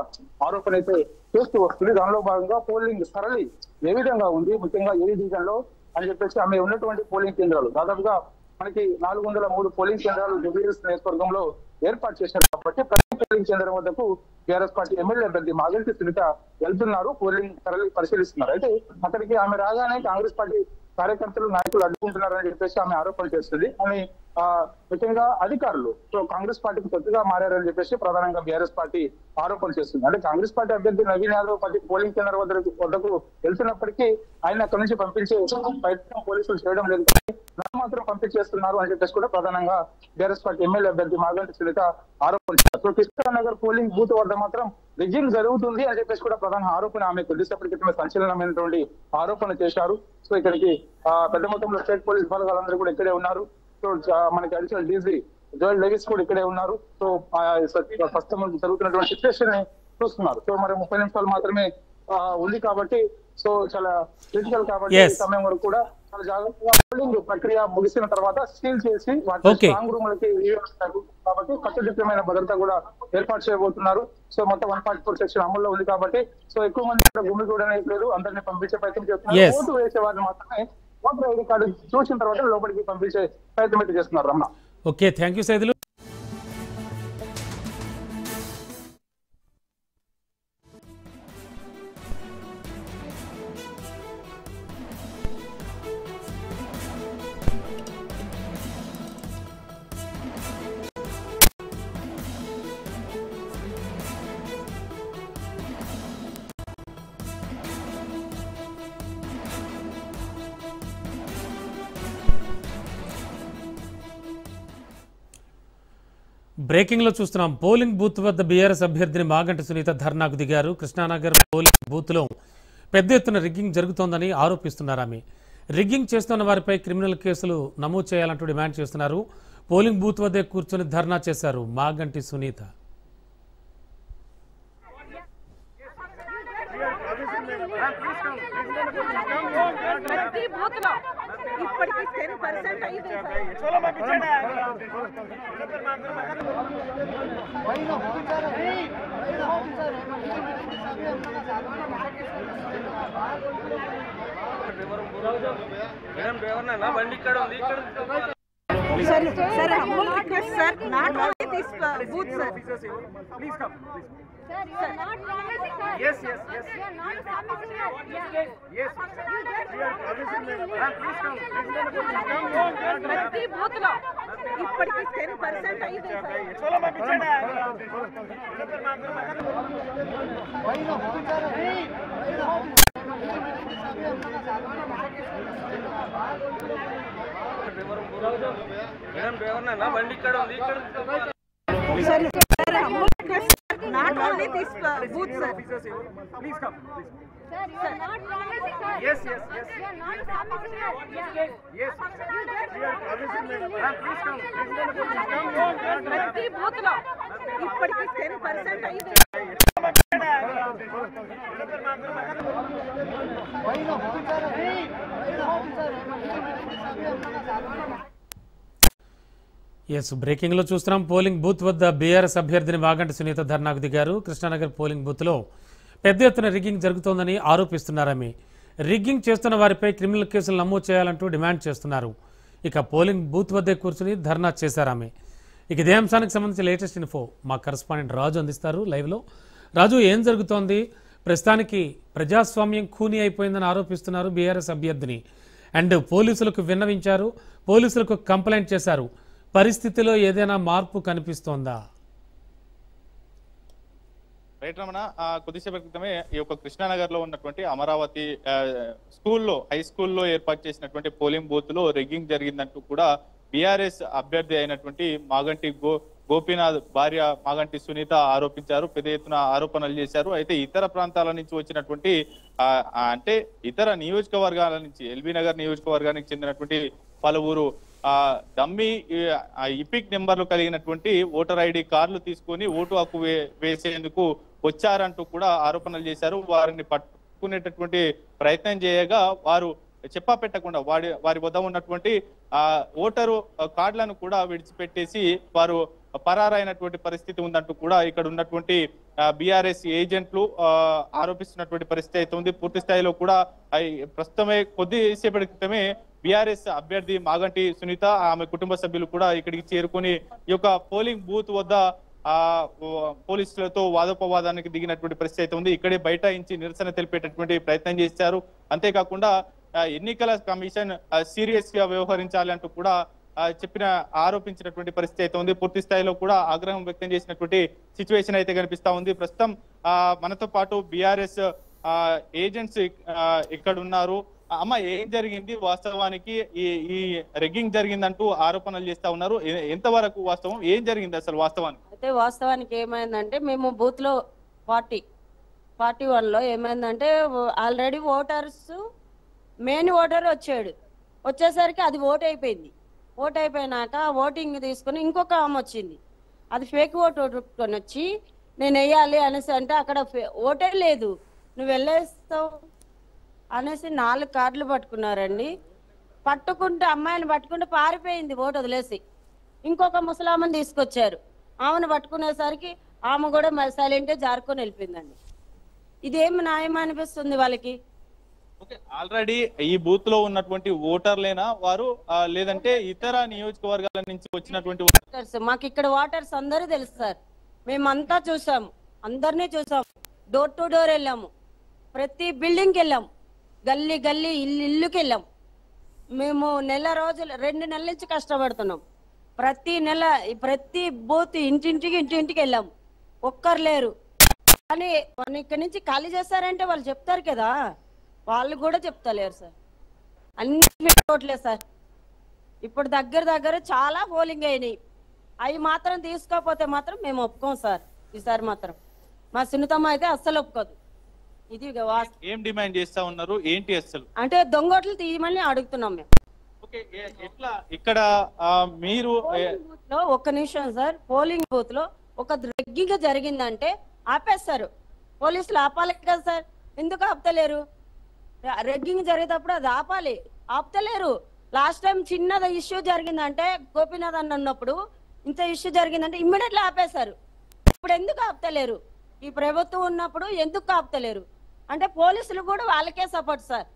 ఆరోపణ అయితే చేస్తూ వస్తుంది. దానిలో భాగంగా పోలింగ్ సరళి ఏ విధంగా ఉంది, ముఖ్యంగా ఏ డివిజన్ లో అని చెప్పేసి ఆమె ఉన్నటువంటి పోలింగ్ కేంద్రాలు దాదాపుగా మనకి 403 పోలింగ్ కేంద్రాలు జూబ్లీ హిల్స్ నియోజకవర్గంలో ఏర్పాటు చేశారు కాబట్టి ప్రతి పోలింగ్ కేంద్రం వద్దకు బీఆర్ఎస్ పార్టీ ఎమ్మెల్యే అభ్యర్థి మాగంటి సునీత వెళ్తున్నారు, పోలింగ్ సరళి పరిశీలిస్తున్నారు. అయితే అక్కడికి ఆమె రాగానే కాంగ్రెస్ పార్టీ కార్యకర్తలు నాయకులు అడ్డుకుంటున్నారని చెప్పేసి ఆమె ఆరోపణ చేస్తుంది. అని ముఖ్యంగా అధికారులు సో కాంగ్రెస్ పార్టీకి కొత్తగా మారారని చెప్పేసి ప్రధానంగా బీఆర్ఎస్ పార్టీ ఆరోపణ చేస్తుంది. అంటే కాంగ్రెస్ పార్టీ అభ్యర్థి నవీన్ యాదవ్ ప్రతి పోలింగ్ కేంద్రం వద్దకు వెళ్తున్నప్పటికీ ఆయన అక్కడి నుంచి పంపించే ప్రయత్నం పోలీసులు చేయడం లేదు, మాత్రం పంపించేస్తున్నారు అని చెప్పేసి కూడా ప్రధానంగా బీఆర్ఎస్ పార్టీ ఎమ్మెల్యే అభ్యర్థి మాగంటి సునీత ఆరోపణ చేశారు. సో కృష్ణానగర్ పోలింగ్ బూత్ వద్ద మాత్రం రిగ్గింగ్ జరుగుతుంది అని చెప్పేసి కూడా ప్రధాన ఆరోపణ ఆమె కొద్దిసేపటి క్రితమే సంచలనమైనటువంటి ఆరోపణ చేశారు. సో ఇక్కడికి పెద్ద మొత్తంలో స్టేట్ పోలీస్ బలగాలందరూ కూడా ఇక్కడే ఉన్నారు. సో మనకి అడిషనల్ డీజీ జోయల్ డేవిస్ కూడా ఇక్కడే ఉన్నారు. సో ప్రస్తుతం జరుగుతున్నటువంటి సిచ్యువేషన్ ని చూస్తున్నారు. సో మరి 30 నిమిషాలు మాత్రమే ఉంది కాబట్టి సో చాలా క్రిటికల్ కాబట్టి ఈ సమయం వరకు కూడా చాలా జాగ్రత్తగా పోలింగ్ ప్రక్రియ ముగిసిన తర్వాత సీల్ చేసి వాటి స్ట్రాంగ్ రూమ్ లకి కాబట్టి కట్టుదిట్టమైన భద్రత కూడా ఏర్పాటు చేయబోతున్నారు. సో మొత్తం 144 సెక్షన్ అమల్లో ఉంది కాబట్టి సో ఎక్కువ మంది గుమ్మి కూడా లేదు, అందరినీ పంపించే ప్రయత్నం చేస్తున్నారు. ఓటు వేసే వారిని మాత్రమే ఓటర్ ఐడి కార్డు చూసిన తర్వాత లోపలికి పంపించే ప్రయత్నం అయితే చేస్తున్నారు. Ramana. Okay, thank you Saidulu. Breaking లో చూస్తున్నాం. పోలింగ్ బూత్ వద్ద బీఆర్ఎస్ అభ్యర్థిని మాగంటి సునీత ధర్నాకు దిగారు. కృష్ణానగర్ పోలింగ్ బూత్ లో పెద్ద ఎత్తున రిగ్గింగ్ జరుగుతోందని ఆరోపిస్తున్నారు. ఆమె రిగ్గింగ్ చేస్తున్న వారిపై క్రిమినల్ కేసులు నమోదు చేయాలంటూ డిమాండ్ చేస్తున్నారు. పోలింగ్ బూత్ వద్దే కూర్చొని ధర్నా చేశారు మాగంటి సునీత. ప్రతి బూత్ లో ఇప్పటికి 10% అయింది sir humble request sir not only this booth sir please come Sir, you are not promising her. Yes. You are not promising her. Yes. Please come. ప్రతి బూత్ లో ఇప్పటికి 10% అయింది sir humble request not only this booth sir Please come. Sir, you are not promising her. Yes. You are not promising her. Yes. Please come. ప్రతి booth లో ఇప్పటికి 10% అయింది yes బ్రేకింగ్లో చూస్తున్నాం. పోలింగ్ బూత్ వద్ద బీఆర్ఎస్ అభ్యర్థిని వాగంటి సునీత ధర్నాకు దిగారు. కృష్ణానగర్ పోలింగ్ బూత్లో పెద్ద ఎత్తున రిగ్గింగ్ జరుగుతోందని ఆరోపిస్తున్నారామె. రిగ్గింగ్ చేస్తున్న వారిపై క్రిమినల్ కేసులు నమోదు చేయాలంటూ డిమాండ్ చేస్తున్నారు. ఇక పోలింగ్ బూత్ వద్దే కూర్చుని ధర్నా చేశారామె. ఇక ఇదే అంశానికి సంబంధించి లేటెస్ట్ ఇన్ఫో మా కరెస్పాండెంట్ రాజు అందిస్తారు లైవ్లో. రాజు, ఏం జరుగుతోంది? ప్రస్తుతానికి ప్రజాస్వామ్యం ఖూనీ అయిపోయిందని ఆరోపిస్తున్నారు బీఆర్ఎస్ అభ్యర్థిని. అండ్ పోలీసులకు విన్నవించారు, పోలీసులకు కంప్లైంట్ చేశారు. పరిస్థితిలో ఏదైనా మార్పు కనిపిస్తోందా? రైట్ రమణ, కొద్దిసేపటి క్రితమే ఈ యొక్క కృష్ణానగర్ లో ఉన్నటువంటి అమరావతి స్కూల్లో హై స్కూల్లో ఏర్పాటు చేసినటువంటి పోలింగ్ బూత్ లో రిగ్గింగ్ జరిగిందంటూ కూడా బీఆర్ఎస్ అభ్యర్థి అయినటువంటి మాగంటి గోపీనాథ్ భార్య మాగంటి సునీత ఆరోపించారు. పెద్ద ఎత్తున ఆరోపణలు చేశారు. అయితే ఇతర ప్రాంతాల నుంచి వచ్చినటువంటి అంటే ఇతర నియోజకవర్గాల నుంచి ఎల్బీ నగర్ నియోజకవర్గానికి చెందినటువంటి పలువురు డమ్మీ ఇపిక్ నెంబర్లు కలిగినటువంటి ఓటర్ ఐడి కార్డులు తీసుకొని ఓటు హక్కు వేసేందుకు వచ్చారంటూ కూడా ఆరోపణలు చేశారు. వారిని పట్టుకునేటటువంటి ప్రయత్నం చేయగా వారు చెప్పా పెట్టకుండా వారి వద్ద ఉన్నటువంటి ఓటరు కార్డులను కూడా విడిచిపెట్టేసి వారు పరారైనటువంటి పరిస్థితి ఉందంటూ కూడా ఇక్కడ ఉన్నటువంటి బీఆర్ఎస్ ఏజెంట్లు ఆరోపిస్తున్నటువంటి పరిస్థితి అయితే ఉంది. పూర్తి స్థాయిలో కూడా ప్రస్తుతమే కొద్దిసేపటి క్రితమే బీఆర్ఎస్ అభ్యర్థి మాగంటి సునీత ఆమె కుటుంబ సభ్యులు కూడా ఇక్కడికి చేరుకొని ఈ యొక్క పోలింగ్ బూత్ వద్ద పోలీసులతో వాదోపవాదానికి దిగినటువంటి పరిస్థితి అయితే ఉంది. ఇక్కడే బైఠాయించి నిరసన తెలిపేటటువంటి ప్రయత్నం చేశారు. అంతేకాకుండా ఎన్నికల కమిషన్ సీరియస్ గా వ్యవహరించాలి అంటూ కూడా ఆరోపించినటువంటి పరిస్థితి అయితే ఉంది. పూర్తి స్థాయిలో కూడా ఆగ్రహం వ్యక్తం చేసినటువంటి సిచ్యువేషన్ అయితే కనిపిస్తా ఉంది. ప్రస్తుతం మనతో పాటు బీఆర్ఎస్ ఏజెంట్స్ ఇక్కడ ఉన్నారు. అమ్మ, ఏం జరిగింది వాస్తవానికి? ఈ రిగ్గింగ్ జరిగిందంటూ ఆరోపణలు చేస్తా ఉన్నారు. ఎంతవరకు వాస్తవం? ఏం జరిగింది అసలు వాస్తవానికి? అయితే వాస్తవానికి ఏమైందంటే మేము బూత్ లో 41 లో ఏమైందంటే ఆల్రెడీ ఓటర్స్ మెయిన్ ఓటర్ వచ్చేసరికి అది ఓట్ అయిపోయింది. ఓట్ అయిపోయినాక ఓటింగ్ తీసుకుని ఇంకొక ఆమె వచ్చింది. అది ఫేక్ ఓటు కొని వచ్చి నేను వేయాలి అనేసి అంటే అక్కడ ఓటే లేదు, నువ్వు వెళ్ళేస్తావు అనేసి 4 కార్డులు పట్టుకున్నారండి. పట్టుకుంటే అమ్మాయిని పట్టుకుంటే పారిపోయింది ఓటు వదిలేసి. ఇంకొక ముసలామని తీసుకొచ్చారు. ఆమెను పట్టుకునేసరికి ఆమె కూడా సైలెంట్ జారుకొని వెళ్ళిపోయిందండి. ఇదేమి న్యాయం అనిపిస్తుంది వాళ్ళకి? ఆల్రెడీ ఈ బూత్ లో ఉన్నటువంటి ఓటర్లేనా వారు, లేదంటే ఇతర నియోజకవర్గాల నుంచి వచ్చినటువంటి ఓటర్స్? మాకు ఇక్కడ ఓటర్స్ అందరూ తెలుసు సార్. మేమంతా చూసాము, అందరినీ చూసాము. డోర్ టు డోర్ వెళ్ళాము, ప్రతి బిల్డింగ్కి వెళ్ళాము, గల్లీ గల్లీ ఇల్లుకి వెళ్ళాం. మేము 2 నెలల నుంచి కష్టపడుతున్నాం. ప్రతి నెల ప్రతి బూత్ ఇంటింటికి వెళ్ళాము, ఒక్కరు లేరు. కానీ ఇక్కడి నుంచి ఖాళీ చేస్తారంటే వాళ్ళు చెప్తారు కదా, వాళ్ళు కూడా చెప్తలేరు సార్. అన్ని ఓట్లేదు సార్. ఇప్పుడు దగ్గర చాలా పోలింగ్ అయినాయి. అవి మాత్రం తీసుకోకపోతే మాత్రం మేము ఒప్పుకోం సార్. ఈసారి మాత్రం మా సునీతమ్మ అయితే అస్సలు ఒప్పుకోదు. ఇది ఏం డిమాండ్ చేస్తా ఉన్నారు ఏంటి అసలు? అంటే దొంగోట్లు తీయమని అడుగుతున్నాం మేము. ఎట్లా ఇక్కడ మీరు ఒక్క నిమిషం సార్, పోలింగ్ బూత్ లో ఒక రిగ్గింగ్ జరిగిందంటే ఆపేస్తారు. పోలీసులు ఆపాలి కదా సార్, ఎందుకు ఆపుతలేరు? రెగ్గింగ్ జరిగేటప్పుడు అది ఆపాలి, ఆపుతలేరు. లాస్ట్ టైం చిన్నది ఇష్యూ జరిగిందంటే గోపీనాథ్ అన్న ఉన్నప్పుడు ఇంత ఇష్యూ జరిగిందంటే ఇమ్మీడియట్లీ ఆపేశారు. ఇప్పుడు ఎందుకు ఆపుతలేరు? ఈ ప్రభుత్వం ఉన్నప్పుడు ఎందుకు ఆపుతలేరు? అంటే పోలీసులు కూడా వాళ్ళకే సపోర్ట్ సార్.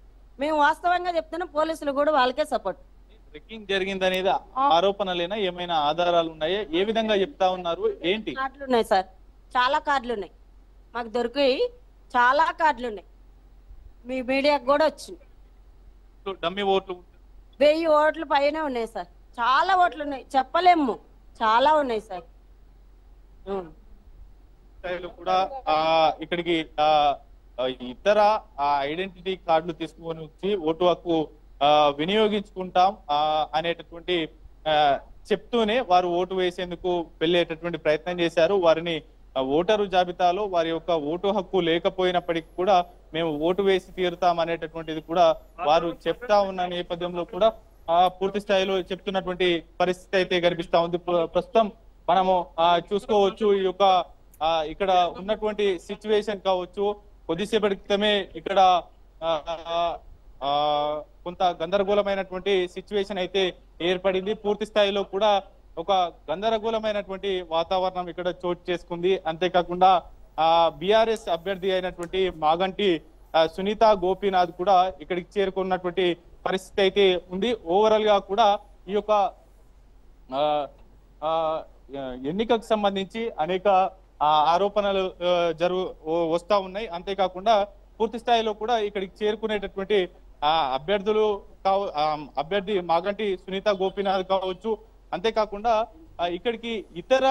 మేము వాస్తవంగా చెప్తున్నాం, పోలీసులు కూడా వాళ్ళకే సపోర్ట్. రెగ్గింగ్ జరిగింది అనేది ఆరోపణలేనా, ఏమైనా ఆధారాలు ఉన్నాయా? ఏ విధంగా చెప్తా ఉన్నారు? ఏంటి? కార్డులు ఉన్నాయి సార్, చాలా కార్డులు ఉన్నాయి మాకు దొరికి, చాలా కార్డులు ఉన్నాయి. మీ మీడియాకు కూడా వచ్చింది. డమ్మీ ఓట్లు 1000 ఓట్ల పైన ఉన్నాయి సార్. చాలా ఓట్లు ఉన్నాయి, చెప్పలేము, చాలా ఉన్నాయి సార్. కూడా ఇక్కడికి ఇతర ఐడెంటిటీ కార్డులు తీసుకొని వచ్చి ఓటు హక్కు వినియోగించుకుంటాం అనేటటువంటి చెప్తూనే వారు ఓటు వేసేందుకు వెళ్ళేటటువంటి ప్రయత్నం చేశారు. వారిని ఓటరు జాబితాలో వారి యొక్క ఓటు హక్కు లేకపోయినప్పటికీ కూడా మేము ఓటు వేసి తీరుతాం అనేటటువంటిది కూడా వారు చెప్తా ఉన్న నేపథ్యంలో కూడా పూర్తి స్థాయిలో చెప్తున్నటువంటి పరిస్థితి అయితే కనిపిస్తా ఉంది. ప్రస్తుతం మనము చూసుకోవచ్చు ఈ యొక్క ఇక్కడ ఉన్నటువంటి సిచ్యువేషన్ కావచ్చు. కొద్దిసేపటి క్రితమే ఇక్కడ కొంత గందరగోళమైనటువంటి సిచ్యువేషన్ అయితే ఏర్పడింది. పూర్తి స్థాయిలో కూడా ఒక గందరగోళమైనటువంటి వాతావరణం ఇక్కడ చోటు చేసుకుంది. అంతేకాకుండా బీఆర్ఎస్ అభ్యర్థి అయినటువంటి మాగంటి సునీత గోపీనాథ్ కూడా ఇక్కడికి చేరుకున్నటువంటి పరిస్థితి అయితే ఉంది. ఓవరాల్ గా కూడా ఈ యొక్క ఎన్నికకు సంబంధించి అనేక ఆరోపణలు వస్తా ఉన్నాయి. అంతేకాకుండా పూర్తి స్థాయిలో కూడా ఇక్కడికి చేరుకునేటటువంటి అభ్యర్థి మాగంటి సునీత గోపీనాథ్ కావచ్చు. అంతేకాకుండా ఇక్కడికి ఇతర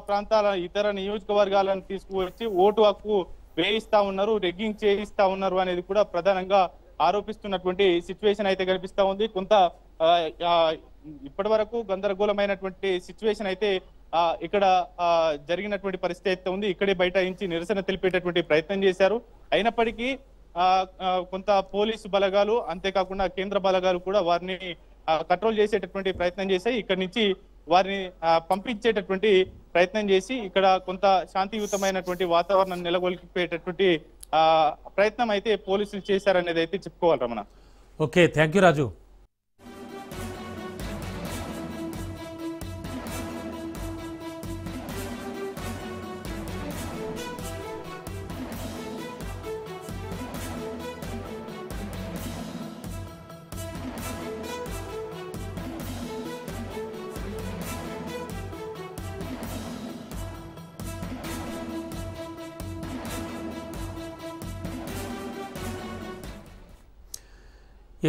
ప్రాంతాల ఇతర నియోజకవర్గాలను తీసుకువచ్చి ఓటు హక్కు వేయిస్తా ఉన్నారు, రెగ్గింగ్ చేయిస్తా ఉన్నారు అనేది కూడా ప్రధానంగా ఆరోపిస్తున్నటువంటి సిచ్యువేషన్ అయితే కనిపిస్తా ఉంది. కొంత ఇప్పటి వరకు గందరగోళమైనటువంటి సిచ్యువేషన్ అయితే ఇక్కడ జరిగినటువంటి పరిస్థితి అయితే ఉంది. ఇక్కడే బైఠాయించి నిరసన తెలిపేటటువంటి ప్రయత్నం చేశారు. అయినప్పటికీ కొంత పోలీసు బలగాలు అంతేకాకుండా కేంద్ర బలగాలు కూడా వారిని కంట్రోల్ చేసేటటువంటి ప్రయత్నం చేశాయి. ఇక్కడ నుంచి వారిని పంపించేటటువంటి ప్రయత్నం చేసి ఇక్కడ కొంత శాంతియుతమైనటువంటి వాతావరణం నెలకొల్పేటటువంటి ప్రయత్నం అయితే పోలీసులు చేశారనేది అయితే చెప్పుకోవాలి Ramana. Okay, thank you Raju.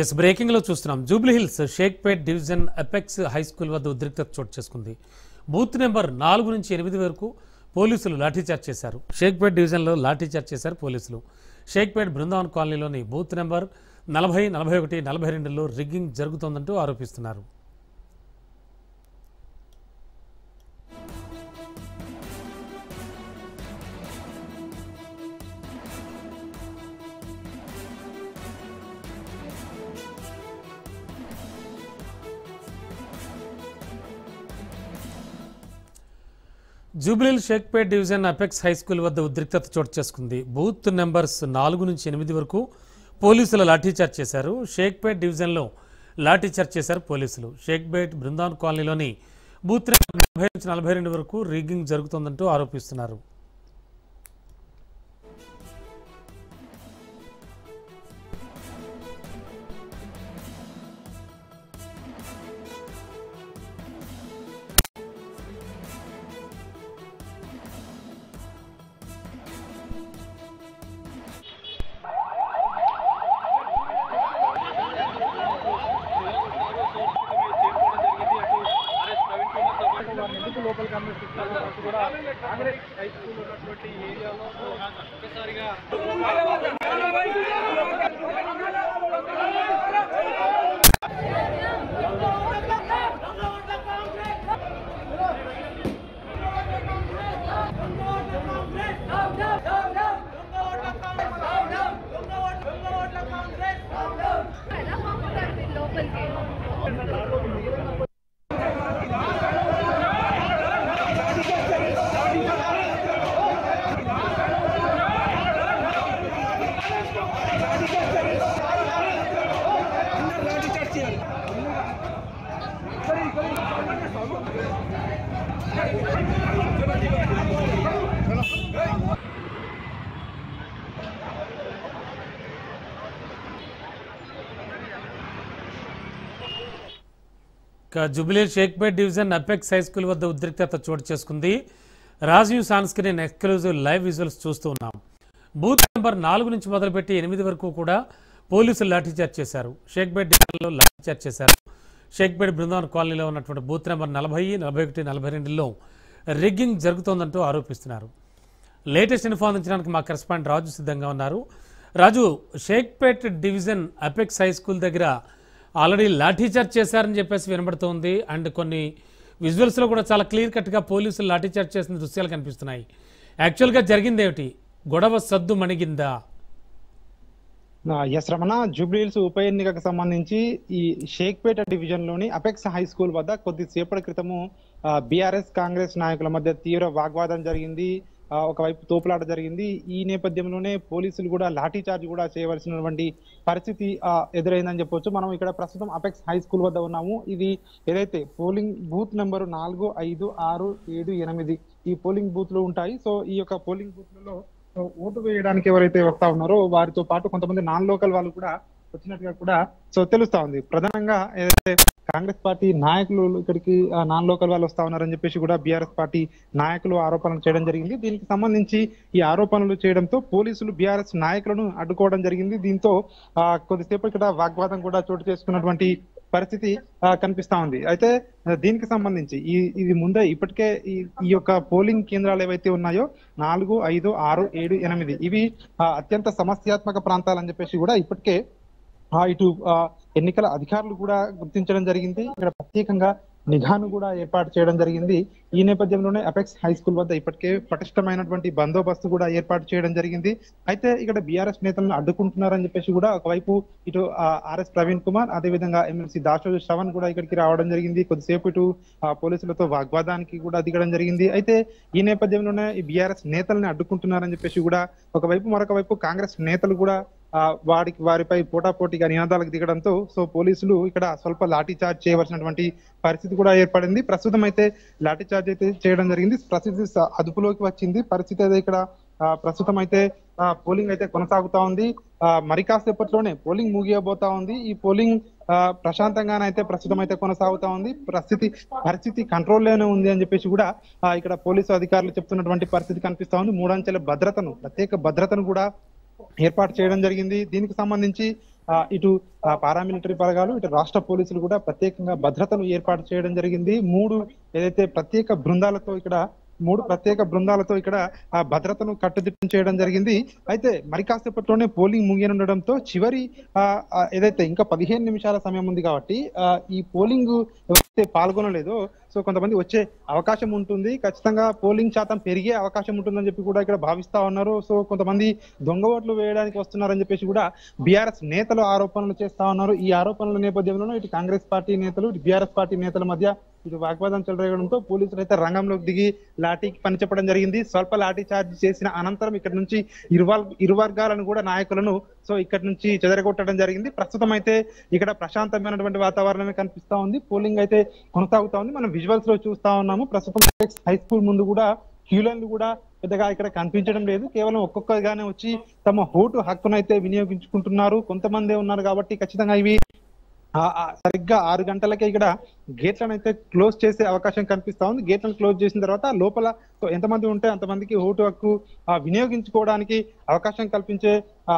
Yes, బ్రేకింగ్లో చూస్తున్నాం. Jubilee Hills Shaikpet division Apex high school వద్ద ఉద్రిక్తత చోటు చేసుకుంది. బూత్ నెంబర్ 4 నుంచి 8 వరకు పోలీసులు లాఠీచార్జ్ చేశారు. షేక్పేట్ డివిజన్లో లాఠీచార్జ్ చేశారు పోలీసులు. షేక్పేట్ బృందావన్ కాలనీలోని బూత్ నెంబర్ 40, 41, 42లో రిగ్గింగ్ జరుగుతోందంటూ ఆరోపిస్తున్నారు. Jubilee Hills Shaikpet division Apex high school వద్ద ఉద్రిక్తత చోటు చేసుకుంది. బూత్ నెంబర్స్ 4 నుంచి 8 వరకు పోలీసులు లాఠీచార్జ్ చేశారు. షేక్పేట్ డివిజన్లో లాఠీచార్జ్ చేశారు పోలీసులు. షేక్పేట్ బృందావన్ కాలనీలోని బూత్ నెంబర్ 40 నుంచి 42 వరకు రిగ్గింగ్ జరుగుతోందంటూ ఆరోపిస్తున్నారు. లోకల్ కాంగ్రెస్ కూడా కాంగ్రెస్ హై స్కూల్ ఉన్నటువంటి ఏరియాలో ఒక్కసారిగా Jubilee Shaikpet division Apex high school వద్ద ఉద్రిక్తత చోటు చేసుకుంది. రాజీవ్ సాన్స్క్రీన్ ఎక్స్క్లూజివ్ లైవ్ విజువల్స్ చూస్తూ ఉన్నాం. బూత్ నెంబర్ 4 నుంచి మొదలుపెట్టి 8 వరకు కూడా పోలీసులు లాఠీచార్జ్ చేశారు. షేక్పేట్ డివిజన్లో లాఠీచార్జ్ చేశారు. షేక్పేట్ బృందావన్ కాలనీలో ఉన్నటువంటి బూత్ నెంబర్ 40, 41, 42లో రిగ్గింగ్ జరుగుతోందంటూ ఆరోపిస్తున్నారు. లేటెస్ట్ ఇన్ఫో అందించడానికి మా కరెస్పాండెంట్ రాజు సిద్ధంగా ఉన్నారు. Raju, Shaikpet division Apex high school దగ్గర ఆల్రెడీ లాఠీచార్జ్ చేశారని చెప్పేసి వినబడుతోంది. అండ్ కొన్ని విజువల్స్లో కూడా చాలా క్లియర్ కట్గా పోలీసులు లాఠీచార్జ్ చేసిన దృశ్యాలు కనిపిస్తున్నాయి. యాక్చువల్గా జరిగింది ఏమిటి? గొడవ సద్దు మణిగిందా? ఎస్ రమణ, జూబ్లీహిల్స్ ఉప ఎన్నికకు సంబంధించి ఈ షేక్పేట డివిజన్ లోని అపెక్స్ హై స్కూల్ వద్ద కొద్దిసేపటి క్రితము బీఆర్ఎస్ కాంగ్రెస్ నాయకుల మధ్య తీవ్ర వాగ్వాదం జరిగింది. ఒకవైపు తోపులాట జరిగింది. ఈ నేపథ్యంలోనే పోలీసులు కూడా లాఠీ చార్జ్ కూడా చేయవలసినటువంటి పరిస్థితి ఎదురైందని చెప్పొచ్చు. మనం ఇక్కడ ప్రస్తుతం అపెక్స్ హై స్కూల్ వద్ద ఉన్నాము. ఇది ఏదైతే పోలింగ్ బూత్ నెంబరు 4, 5, 6, 7, 8 ఈ పోలింగ్ బూత్లు ఉంటాయి. సో ఈ యొక్క పోలింగ్ బూత్లలో ఓటు వేయడానికి ఎవరైతే వస్తా ఉన్నారో వారితో పాటు కొంతమంది నాన్ లోకల్ వాళ్ళు కూడా వచ్చినట్టుగా కూడా సో తెలుస్తా ఉంది. ప్రధానంగా ఏదైతే కాంగ్రెస్ పార్టీ నాయకులు ఇక్కడికి నాన్ లోకల్ వాళ్ళు వస్తా ఉన్నారని చెప్పేసి కూడా బీఆర్ఎస్ పార్టీ నాయకులు ఆరోపణలు చేయడం జరిగింది. దీనికి సంబంధించి ఈ ఆరోపణలు చేయడంతో పోలీసులు బీఆర్ఎస్ నాయకులను అడ్డుకోవడం జరిగింది. దీంతో కొద్దిసేపు ఇక్కడ వాగ్వాదం కూడా చోటు చేసుకున్నటువంటి పరిస్థితి కనిపిస్తా ఉంది. అయితే దీనికి సంబంధించి ఇది ముందే ఇప్పటికే ఈ యొక్క పోలింగ్ కేంద్రాలు ఏవైతే ఉన్నాయో 4, 5, 6, 7, 8 ఇవి అత్యంత సమస్యాత్మక ప్రాంతాలని చెప్పేసి కూడా ఇప్పటికే ఇటు ఎన్నికల అధికారులు కూడా గుర్తించడం జరిగింది. ఇక్కడ ప్రత్యేకంగా నిఘాను కూడా ఏర్పాటు చేయడం జరిగింది. ఈ నేపథ్యంలోనే అపెక్స్ హై స్కూల్ వద్ద ఇప్పటికే పటిష్టమైనటువంటి బందోబస్తు కూడా ఏర్పాటు చేయడం జరిగింది. అయితే ఇక్కడ బీఆర్ఎస్ నేతలను అడ్డుకుంటున్నారని చెప్పేసి కూడా ఒకవైపు ఇటు ఆర్ఎస్ ప్రవీణ్ కుమార్, అదేవిధంగా ఎమ్మెల్సీ దాసోజు శ్రవణ్ కూడా ఇక్కడికి రావడం జరిగింది. కొద్దిసేపు ఇటు పోలీసులతో వాగ్వాదానికి కూడా దిగడం జరిగింది. అయితే ఈ నేపథ్యంలోనే ఈ బీఆర్ఎస్ నేతల్ని అడ్డుకుంటున్నారని చెప్పేసి కూడా ఒకవైపు, మరొక వైపు కాంగ్రెస్ నేతలు కూడా వారిపై పోటాపోటీగా నినాదాలకు దిగడంతో సో పోలీసులు ఇక్కడ స్వల్ప లాఠీ చార్జ్ చేయవలసినటువంటి పరిస్థితి కూడా ఏర్పడింది. ప్రస్తుతం అయితే లాఠీ చార్జ్ అయితే చేయడం జరిగింది. పరిస్థితి అదుపులోకి వచ్చింది. పరిస్థితి అయితే ఇక్కడ ప్రస్తుతం అయితే పోలింగ్ అయితే కొనసాగుతా ఉంది. మరి కాసేపట్లోనే పోలింగ్ ముగియబోతా ఉంది. ఈ పోలింగ్ ప్రశాంతంగానైతే ప్రస్తుతం అయితే కొనసాగుతా ఉంది. పరిస్థితి కంట్రోల్లోనే ఉంది అని చెప్పేసి కూడా ఇక్కడ పోలీసు అధికారులు చెప్తున్నటువంటి పరిస్థితి కనిపిస్తా ఉంది. 3 అంచెల ప్రత్యేక భద్రతను కూడా ఏర్పాటు చేయడం జరిగింది. దీనికి సంబంధించి ఇటు పారామిలిటరీ బలగాలు, ఇటు రాష్ట్ర పోలీసులు కూడా ప్రత్యేకంగా భద్రతను ఏర్పాటు చేయడం జరిగింది. 3 ఏదైతే ప్రత్యేక బృందాలతో ఇక్కడ భద్రతను కట్టుదిట్టం చేయడం జరిగింది. అయితే మరి కాసేపట్లోనే పోలింగ్ ముగియనుండడంతో చివరి ఏదైతే ఇంకా 15 నిమిషాల సమయం ఉంది కాబట్టి ఈ పోలింగ్ ఎవరైతే పాల్గొనలేదో సో కొంతమంది వచ్చే అవకాశం ఉంటుంది. ఖచ్చితంగా పోలింగ్ శాతం పెరిగే అవకాశం ఉంటుందని చెప్పి కూడా ఇక్కడ భావిస్తా ఉన్నారు. సో కొంతమంది దొంగ ఓట్లు వేయడానికి వస్తున్నారని చెప్పేసి కూడా బీఆర్ఎస్ నేతలు ఆరోపణలు చేస్తా ఉన్నారు. ఈ ఆరోపణల నేపథ్యంలో ఇటు కాంగ్రెస్ పార్టీ నేతలు, ఇటు బీఆర్ఎస్ పార్టీ నేతల మధ్య ఇటు వాగ్వాదం చెలరేగడంతో పోలీసులు అయితే రంగంలోకి దిగి లాఠీకి పని చెప్పడం జరిగింది. స్వల్ప లాఠీ చార్జ్ చేసిన అనంతరం ఇక్కడ నుంచి ఇరు వర్గాలను కూడా నాయకులను సో ఇక్కడ నుంచి చెదరగొట్టడం జరిగింది. ప్రస్తుతం అయితే ఇక్కడ ప్రశాంతమైనటువంటి వాతావరణమే కనిపిస్తా ఉంది. పోలింగ్ అయితే కొనసాగుతా ఉంది. మనం విజువల్స్ లో చూస్తా ఉన్నాము. ప్రస్తుతం హై స్కూల్ ముందు కూడా క్యూలైన్లు కూడా పెద్దగా ఇక్కడ కనిపించడం లేదు. కేవలం ఒక్కొక్కగానే వచ్చి తమ ఓటు హక్కునైతే వినియోగించుకుంటున్నారు. కొంతమందే ఉన్నారు కాబట్టి ఖచ్చితంగా ఇవి సరిగ్గా 6 గంటలకే ఇక్కడ గేట్లను అయితే క్లోజ్ చేసే అవకాశం కనిపిస్తా ఉంది. గేట్లను క్లోజ్ చేసిన తర్వాత లోపల ఎంతమంది ఉంటే అంతమందికి ఓటు హక్కు వినియోగించుకోవడానికి అవకాశం కల్పించే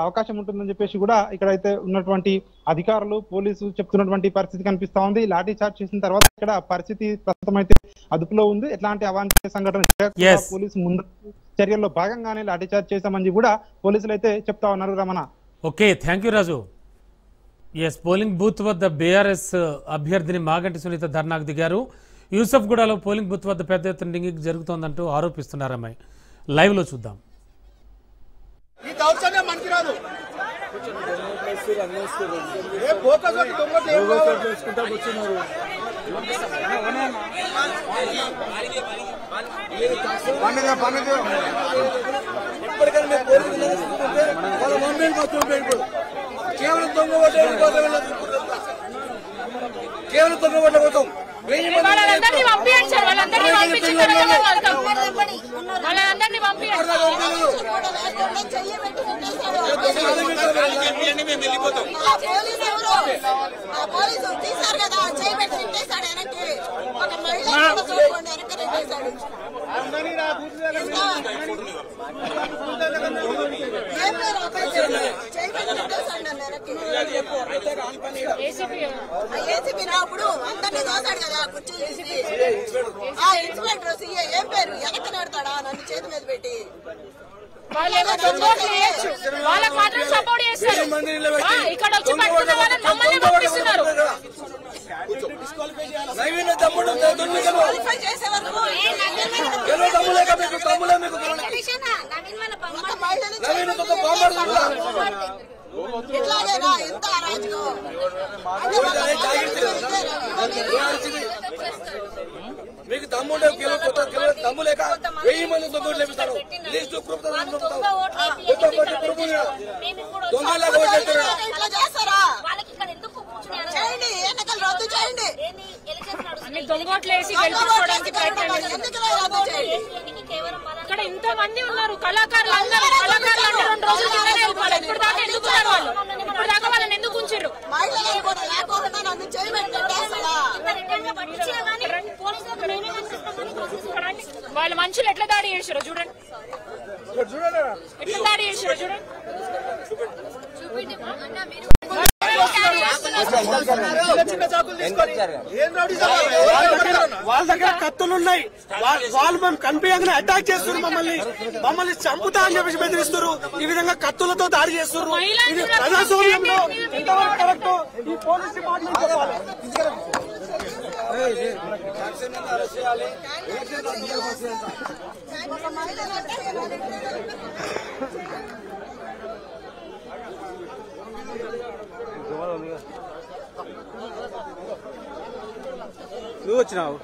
అవకాశం ఉంటుందని చెప్పేసి కూడా ఇక్కడైతే ఉన్నటువంటి అధికారులు, పోలీసు చెప్తున్నటువంటి పరిస్థితి కనిపిస్తా ఉంది. లాఠీ చార్జ్ చేసిన తర్వాత ఇక్కడ పరిస్థితి ప్రస్తుతం అయితే అదుపులో ఉంది. ఎట్లాంటి అవాంఛనీయ సంఘటన పోలీసు ముందు చర్యల్లో భాగంగానే లాఠీ చార్జ్ చేశామని కూడా పోలీసులు అయితే చెప్తా ఉన్నారు. Ramana, okay, thank you Raju. Yes, polling booth వద్ద బీఆర్ఎస్ అభ్యర్థిని మాగంటి సునీత ధర్నాకు దిగారు. యూసఫ్గూడలో పోలింగ్ బూత్ వద్ద పెద్ద ఎత్తున రింగింగ్ జరుగుతోందంటూ ఆరోపిస్తున్నారు. అమ్మాయి లైవ్ లో చూద్దాం. కేవలం దొంగ ఓట్ల కోసం వాళ్ళందరినీ పంపించండి సార్, వాళ్ళందరినీ పంపించిన తర్వాత మేము వెళ్తాం. వాళ్ళందరినీ పంపించండి. పోలీసు తీసారు కదా, చేయబెట్టి తిట్టేశాడు వెనక్కి. ఒక మహిళ చూసుకోండి వెనక్కి తిట్టేశాడు. ఏసీపీ రాప్పుడు అందరినీ దోశాడు కదా కుర్చీ ఇన్స్పెక్టర్ సీఏ ఏం పేరు వెనక్కి నడతాడా నన్ను చేతి మీద పెట్టి. వాళ్ళకి మాత్రం సపోర్ట్ చేస్తారు. ఇక్కడ వచ్చి పట్టుకున్న వాళ్ళని మమ్మల్ని పంపిస్తున్నారు. చేసే వరకు ఇట్లాగేనా ఎంత అరాజకం. మీకు దమ్ముండే దమ్ము లేక 1000 మంది దొంగలు లేపిస్తారు. లిస్టు ఇట్లా చేస్తారా? చేయండి, ఎన్నికలు రద్దు చేయండి. దొంగోట్లేసి గెలిపించుకోవడానికి ప్రయత్నం ఇక్కడ ఇంత మంది ఉన్నారు కళాకారులు. అందరూ కళాకారులు అంటే 2 రోజుల కిందనే వెళ్ళిపోవాలి. ఇప్పుడు దాకా ఎందుకు ఉన్నారు వాళ్ళు? ఇప్పుడు దాకా వాళ్ళని ఎందుకు ఉంచారు? వాళ్ళ మనుషులు ఎట్లా దాడి చేశారో చూడండి, ఎట్లా దాడి చేశారో చూడండి. వాళ్ళ దగ్గర కత్తులు ఉన్నాయి. వాళ్ళు మేము కనిపించగానే అటాక్ చేస్తున్నారు. మమ్మల్ని చంపుతా అని చెప్పేసి బెదిరిస్తారు. ఈ విధంగా కత్తులతో దాడి చేస్తున్నారు. ఇది ప్రజాస్వామ్యంలో ఎంతవరకు కరెక్ట్ ఈ పోలీస్ డిపార్ట్మెంట్ చెప్పాలి. నువ్వు వచ్చినావు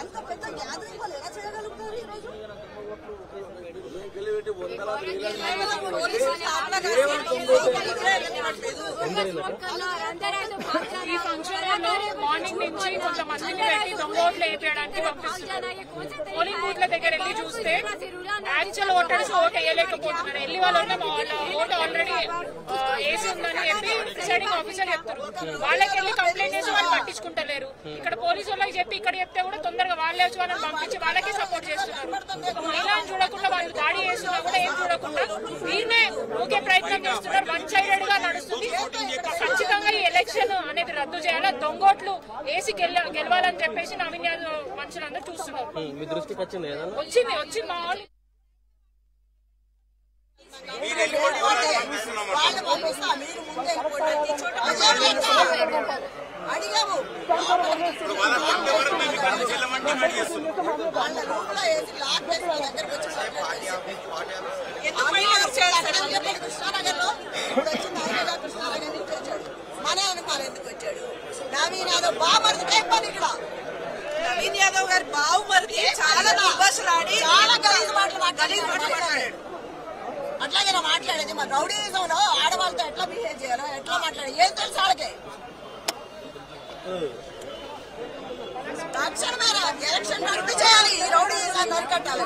అంత పెద్ద గ్యాదరింగ్ వాళ్ళు ఎలా చేయగలుగుతారు ఈరోజు? ఈ ఫంక్షన్ మార్నింగ్ నుంచి కొంతమందిని పెట్టి దొంగ ఓట్లు వేయడానికి పంపిస్తున్నారు. పోలింగ్ బూత్ల దగ్గర వెళ్ళి చూస్తే యాక్చువల్ ఓటర్స్ ఓట్ వేయలేకపోతున్నారు. వెళ్ళి వాళ్ళ ఓటు ఆల్రెడీ వేసి ఉందని చెప్పి ప్రిసైడింగ్ ఆఫీసర్ చెప్తారు. వాళ్ళకి వెళ్ళి కంప్లైంట్ చేసి వాళ్ళు పట్టించుకుంటలేరు. ఇక్కడ పోలీసు వాళ్ళకి చెప్పి ఇక్కడ చెప్తే కూడా తొందరగా వాళ్ళే వచ్చి వాళ్ళని పంపించి వాళ్ళకే సపోర్ట్ చేస్తున్నారు. మహిళలను చూడకుండా వాళ్ళు దాడి చేస్తున్నా కూడా ఏం చూడకుండా వీరినే ఊకే ప్రయత్నం చేస్తున్నారు. వన్ సైడెడ్ గా నడుస్తుంది. ఖచ్చితంగా ఈ ఎలక్షన్ అనేది రద్దు చేయాలా, దొంగోట్లు వేసి గెలవాలని చెప్పేసి నవీన్ యాదవ్ మనుషులందరూ చూస్తున్నారు. మీ దృష్టికి వచ్చింది వచ్చింది మా వాళ్ళు అడిగాము కృష్ణానగర్ లో ఇప్పుడు వచ్చింది కృష్ణానగర్ నుంచి వచ్చాడు. మనే అనుకోవాలి ఎందుకు వచ్చాడు. నవీన్ యాదవ్ బామర్దికే పని ఇక్కడ. నవీన్ యాదవ్ గారి బావుమరిది చాలా దుర్భాషలాడి చాలా గలీజ్ మాటలు మాట్లాడాడు. అట్లాగే మాట్లాడేది మరి రౌడీజంలో ఆడవాళ్ళతో ఎట్లా బిహేవ్ చేయాలో ఎట్లా మాట్లాడాలి ఏం తెలుసు వాళ్ళకి. తక్షణమే ఎలక్షన్ రద్దు చేయాలి, ఈ రౌడీజాన్ని అరికట్టాలి.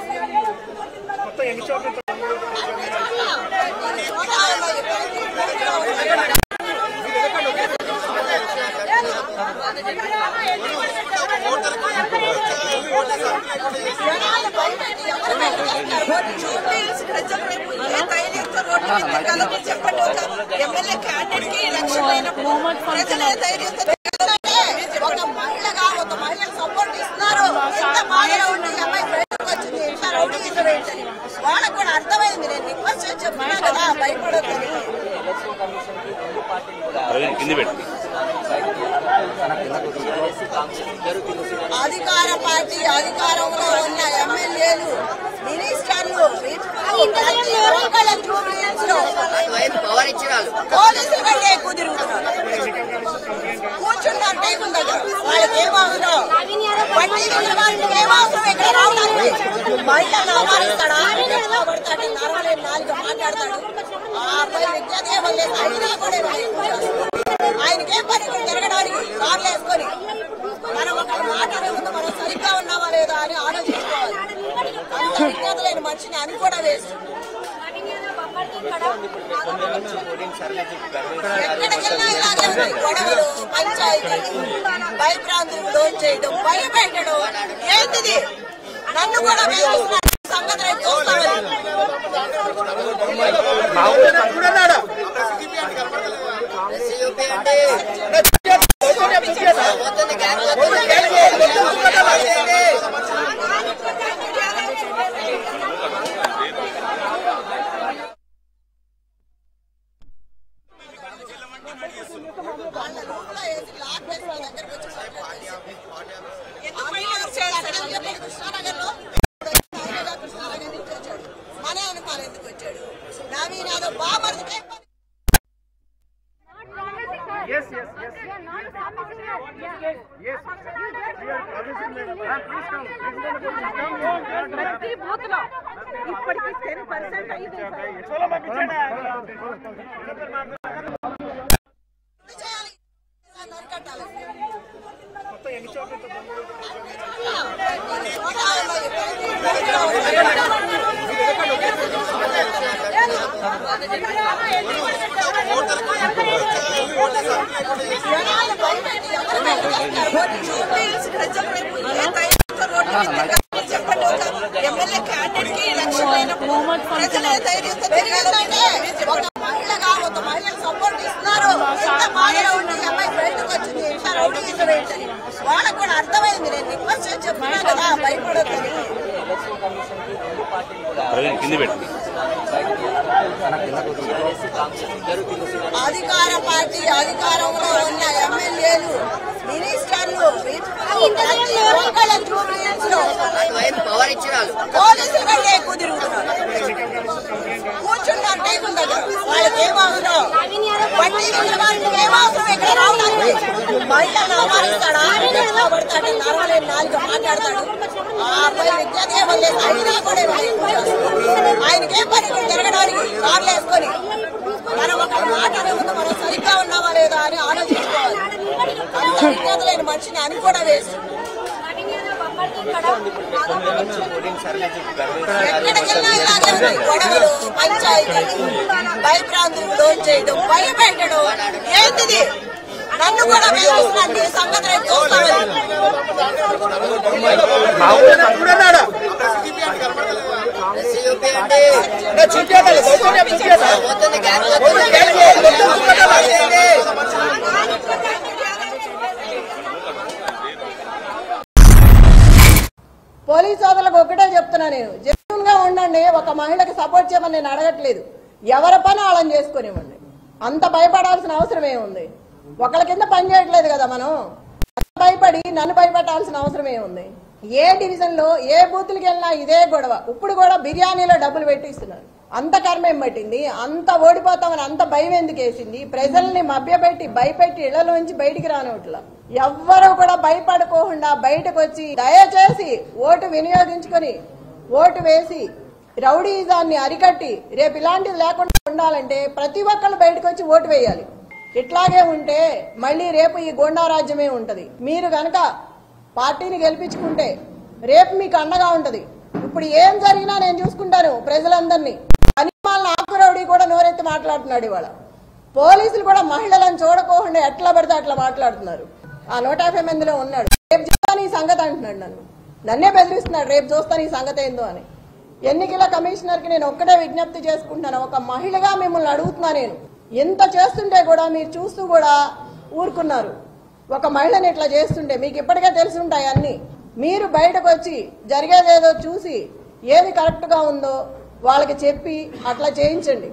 చెప్పండి ఎమ్మెల్యే క్యాండిడేట్ కి ఎలక్షన్ అయినప్పుడు ప్రజల ధైర్యంతో ఒక మహిళగా ఒక మహిళకు సపోర్ట్ ఇస్తున్నారు. ఎంత బాధగా ఉండి అమ్మాయి బయటకు వచ్చింది ఎంత రౌడీ ఏంటని వాళ్ళకు కూడా అర్థమైంది. నేను రిక్వెస్ట్ చేసి చెప్తున్నా కదా భయపడొద్దని. అధికార పార్టీ అధికారంలో ఉన్న ఎమ్మెల్యేలు మినిస్టర్లు పవర్ ఇచ్చి ఆయనకేం పని తిరగడానికి కార్లు వేసుకొని మనం ఒక మాట ముందు మనం సరిగ్గా ఉన్నామా లేదా అని ఆలోచించుకోవాలి. అంత విజ్ఞత లేని మనిషిని అని కూడా వేస్ట్. ఎక్కడికెళ్ళినా ఇలాగే ఉన్నాయి గొడవలు, పంచాయతీలు, భయభ్రాంతులు లోన్ చేయడం, భయపెట్టడం. ఏంటిది? నన్ను కూడా వేస్తున్నారు సంగతి రేపు చూస్తామని. మనే అనుకోవాలి ఎందుకు వచ్చాడు నవీన్ యాదవ్ బాబర్దికే ప్రతి బూత్ లో ఇప్పటికి 10% అయింది. ఎమ్మెల్యే క్యాండిడేట్ కి ఎలక్షన్ అయినప్పుడు ప్రజలు ధైర్యంతో తిరిగిందంటే ఒక మహిళగా ఒక మహిళకు సపోర్ట్ ఇస్తున్నారు. ఎంత బాగా ఉండి అమ్మాయి బయటకు వచ్చింది రౌడీ వాళ్ళకు కూడా అర్థమైంది. నేను రిక్వెస్ట్ చేసి చెప్తున్నా కదా భయపడొద్దని. అధికార పార్టీ అధికారంలో ఉన్న ఎమ్మెల్యేలు మినిస్టర్లు పోలీసులు కంటే ఎక్కువ తిరుగుతున్నారు. కూర్చున్నారు టేకుల దగ్గర. వాళ్ళకి ఏం అవసరం? బట్టి వాళ్ళకి ఏం అవసరం ఇక్కడ రావడానికి? మహిళను అవమానిస్తాడా? పడతాడు, నరవలేని నాలుగు మాట్లాడతాడు. ఆ అబ్బాయి విద్యార్థి ఏమలేదు. అయినా కూడా ఆయనకేం పని తిరగడానికి కార్లు వేసుకొని మనం ఒక మాట ముందు మనం సరిగ్గా ఉన్నామా లేదా అని ఆలోచించుకోవాలి. అంత విజ్ఞత లేని మనిషిని అని కూడా వేస్ట్. ఎక్కడికెళ్ళినా ఇలాగే ఉన్నాయి గొడవలు, పంచాయతీలు, భయభ్రాంతులు లోన్ చేయడం, భయపెట్టడం. ఏంటిది? నన్ను కూడా వేస్తున్నారు సంగతి రేపు చూస్తామని. పోలీస్ సోదరులకు ఒకటే చెప్తున్నా, నేను జెన్యూన్ గా ఉండండి. ఒక మహిళకి సపోర్ట్ చేయమని నేను అడగట్లేదు. ఎవరి పని వాళ్ళని చేసుకునివ్వండి. అంత భయపడాల్సిన అవసరం ఏముంది? ఒకళ్ళ కింద పని చేయట్లేదు కదా మనం. భయపడి నన్ను భయపెట్టాల్సిన అవసరం ఏముంది? ఏ డివిజన్ లో ఏ బూతులకి వెళ్ళినా ఇదే గొడవ. ఇప్పుడు కూడా బిర్యానీలో డబ్బులు పెట్టిస్తున్నారు. అంత కర్మేం పట్టింది? అంత ఓడిపోతామని అంత భయం ఎందుకు వేసింది? ప్రజల్ని మభ్యపెట్టి భయపెట్టి ఇళ్లలోంచి బయటికి రానిట్లా. ఎవ్వరూ కూడా భయపడుకోకుండా బయటకు వచ్చి దయచేసి ఓటు వినియోగించుకొని ఓటు వేసి రౌడీజాన్ని అరికట్టి రేపు ఇలాంటిది లేకుండా ఉండాలంటే ప్రతి ఒక్కళ్ళు బయటకు వచ్చి ఓటు వేయాలి. ఇట్లాగే ఉంటే మళ్ళీ రేపు ఈ గోండా రాజ్యమే ఉంటది. మీరు గనక పార్టీని గెలిపించుకుంటే రేపు మీకు అండగా ఉంటది. ఇప్పుడు ఏం జరిగినా నేను చూసుకుంటాను ప్రజలందరినీ. అనిమాలను ఆకురౌడీ కూడా నోరెత్తి మాట్లాడుతున్నాడు ఇవాళ. పోలీసులు కూడా మహిళలను చూడకోకుండా ఎట్లా పడితే అట్లా మాట్లాడుతున్నారు. ఆ 150 మందిలో ఉన్నాడు. రేపు చూస్తాను ఈ సంగతి అంటున్నాడు. నన్నే బెదిరిస్తున్నాడు రేపు చూస్తాను ఈ సంగతి ఏందో అని. ఎన్నికల కమిషనర్ కి నేను ఒక్కటే విజ్ఞప్తి చేసుకుంటున్నాను. ఒక మహిళగా మిమ్మల్ని అడుగుతున్నా, నేను ఎంత చేస్తుంటే కూడా మీరు చూస్తూ కూడా ఊరుకున్నారు. ఒక మహిళని ఇట్లా చేస్తుంటే మీకు ఇప్పటికే తెలిసి ఉంటాయి అన్ని. మీరు బయటకు వచ్చి జరిగేదేదో చూసి ఏది కరెక్ట్ గా ఉందో వాళ్ళకి చెప్పి అట్లా చేయించండి.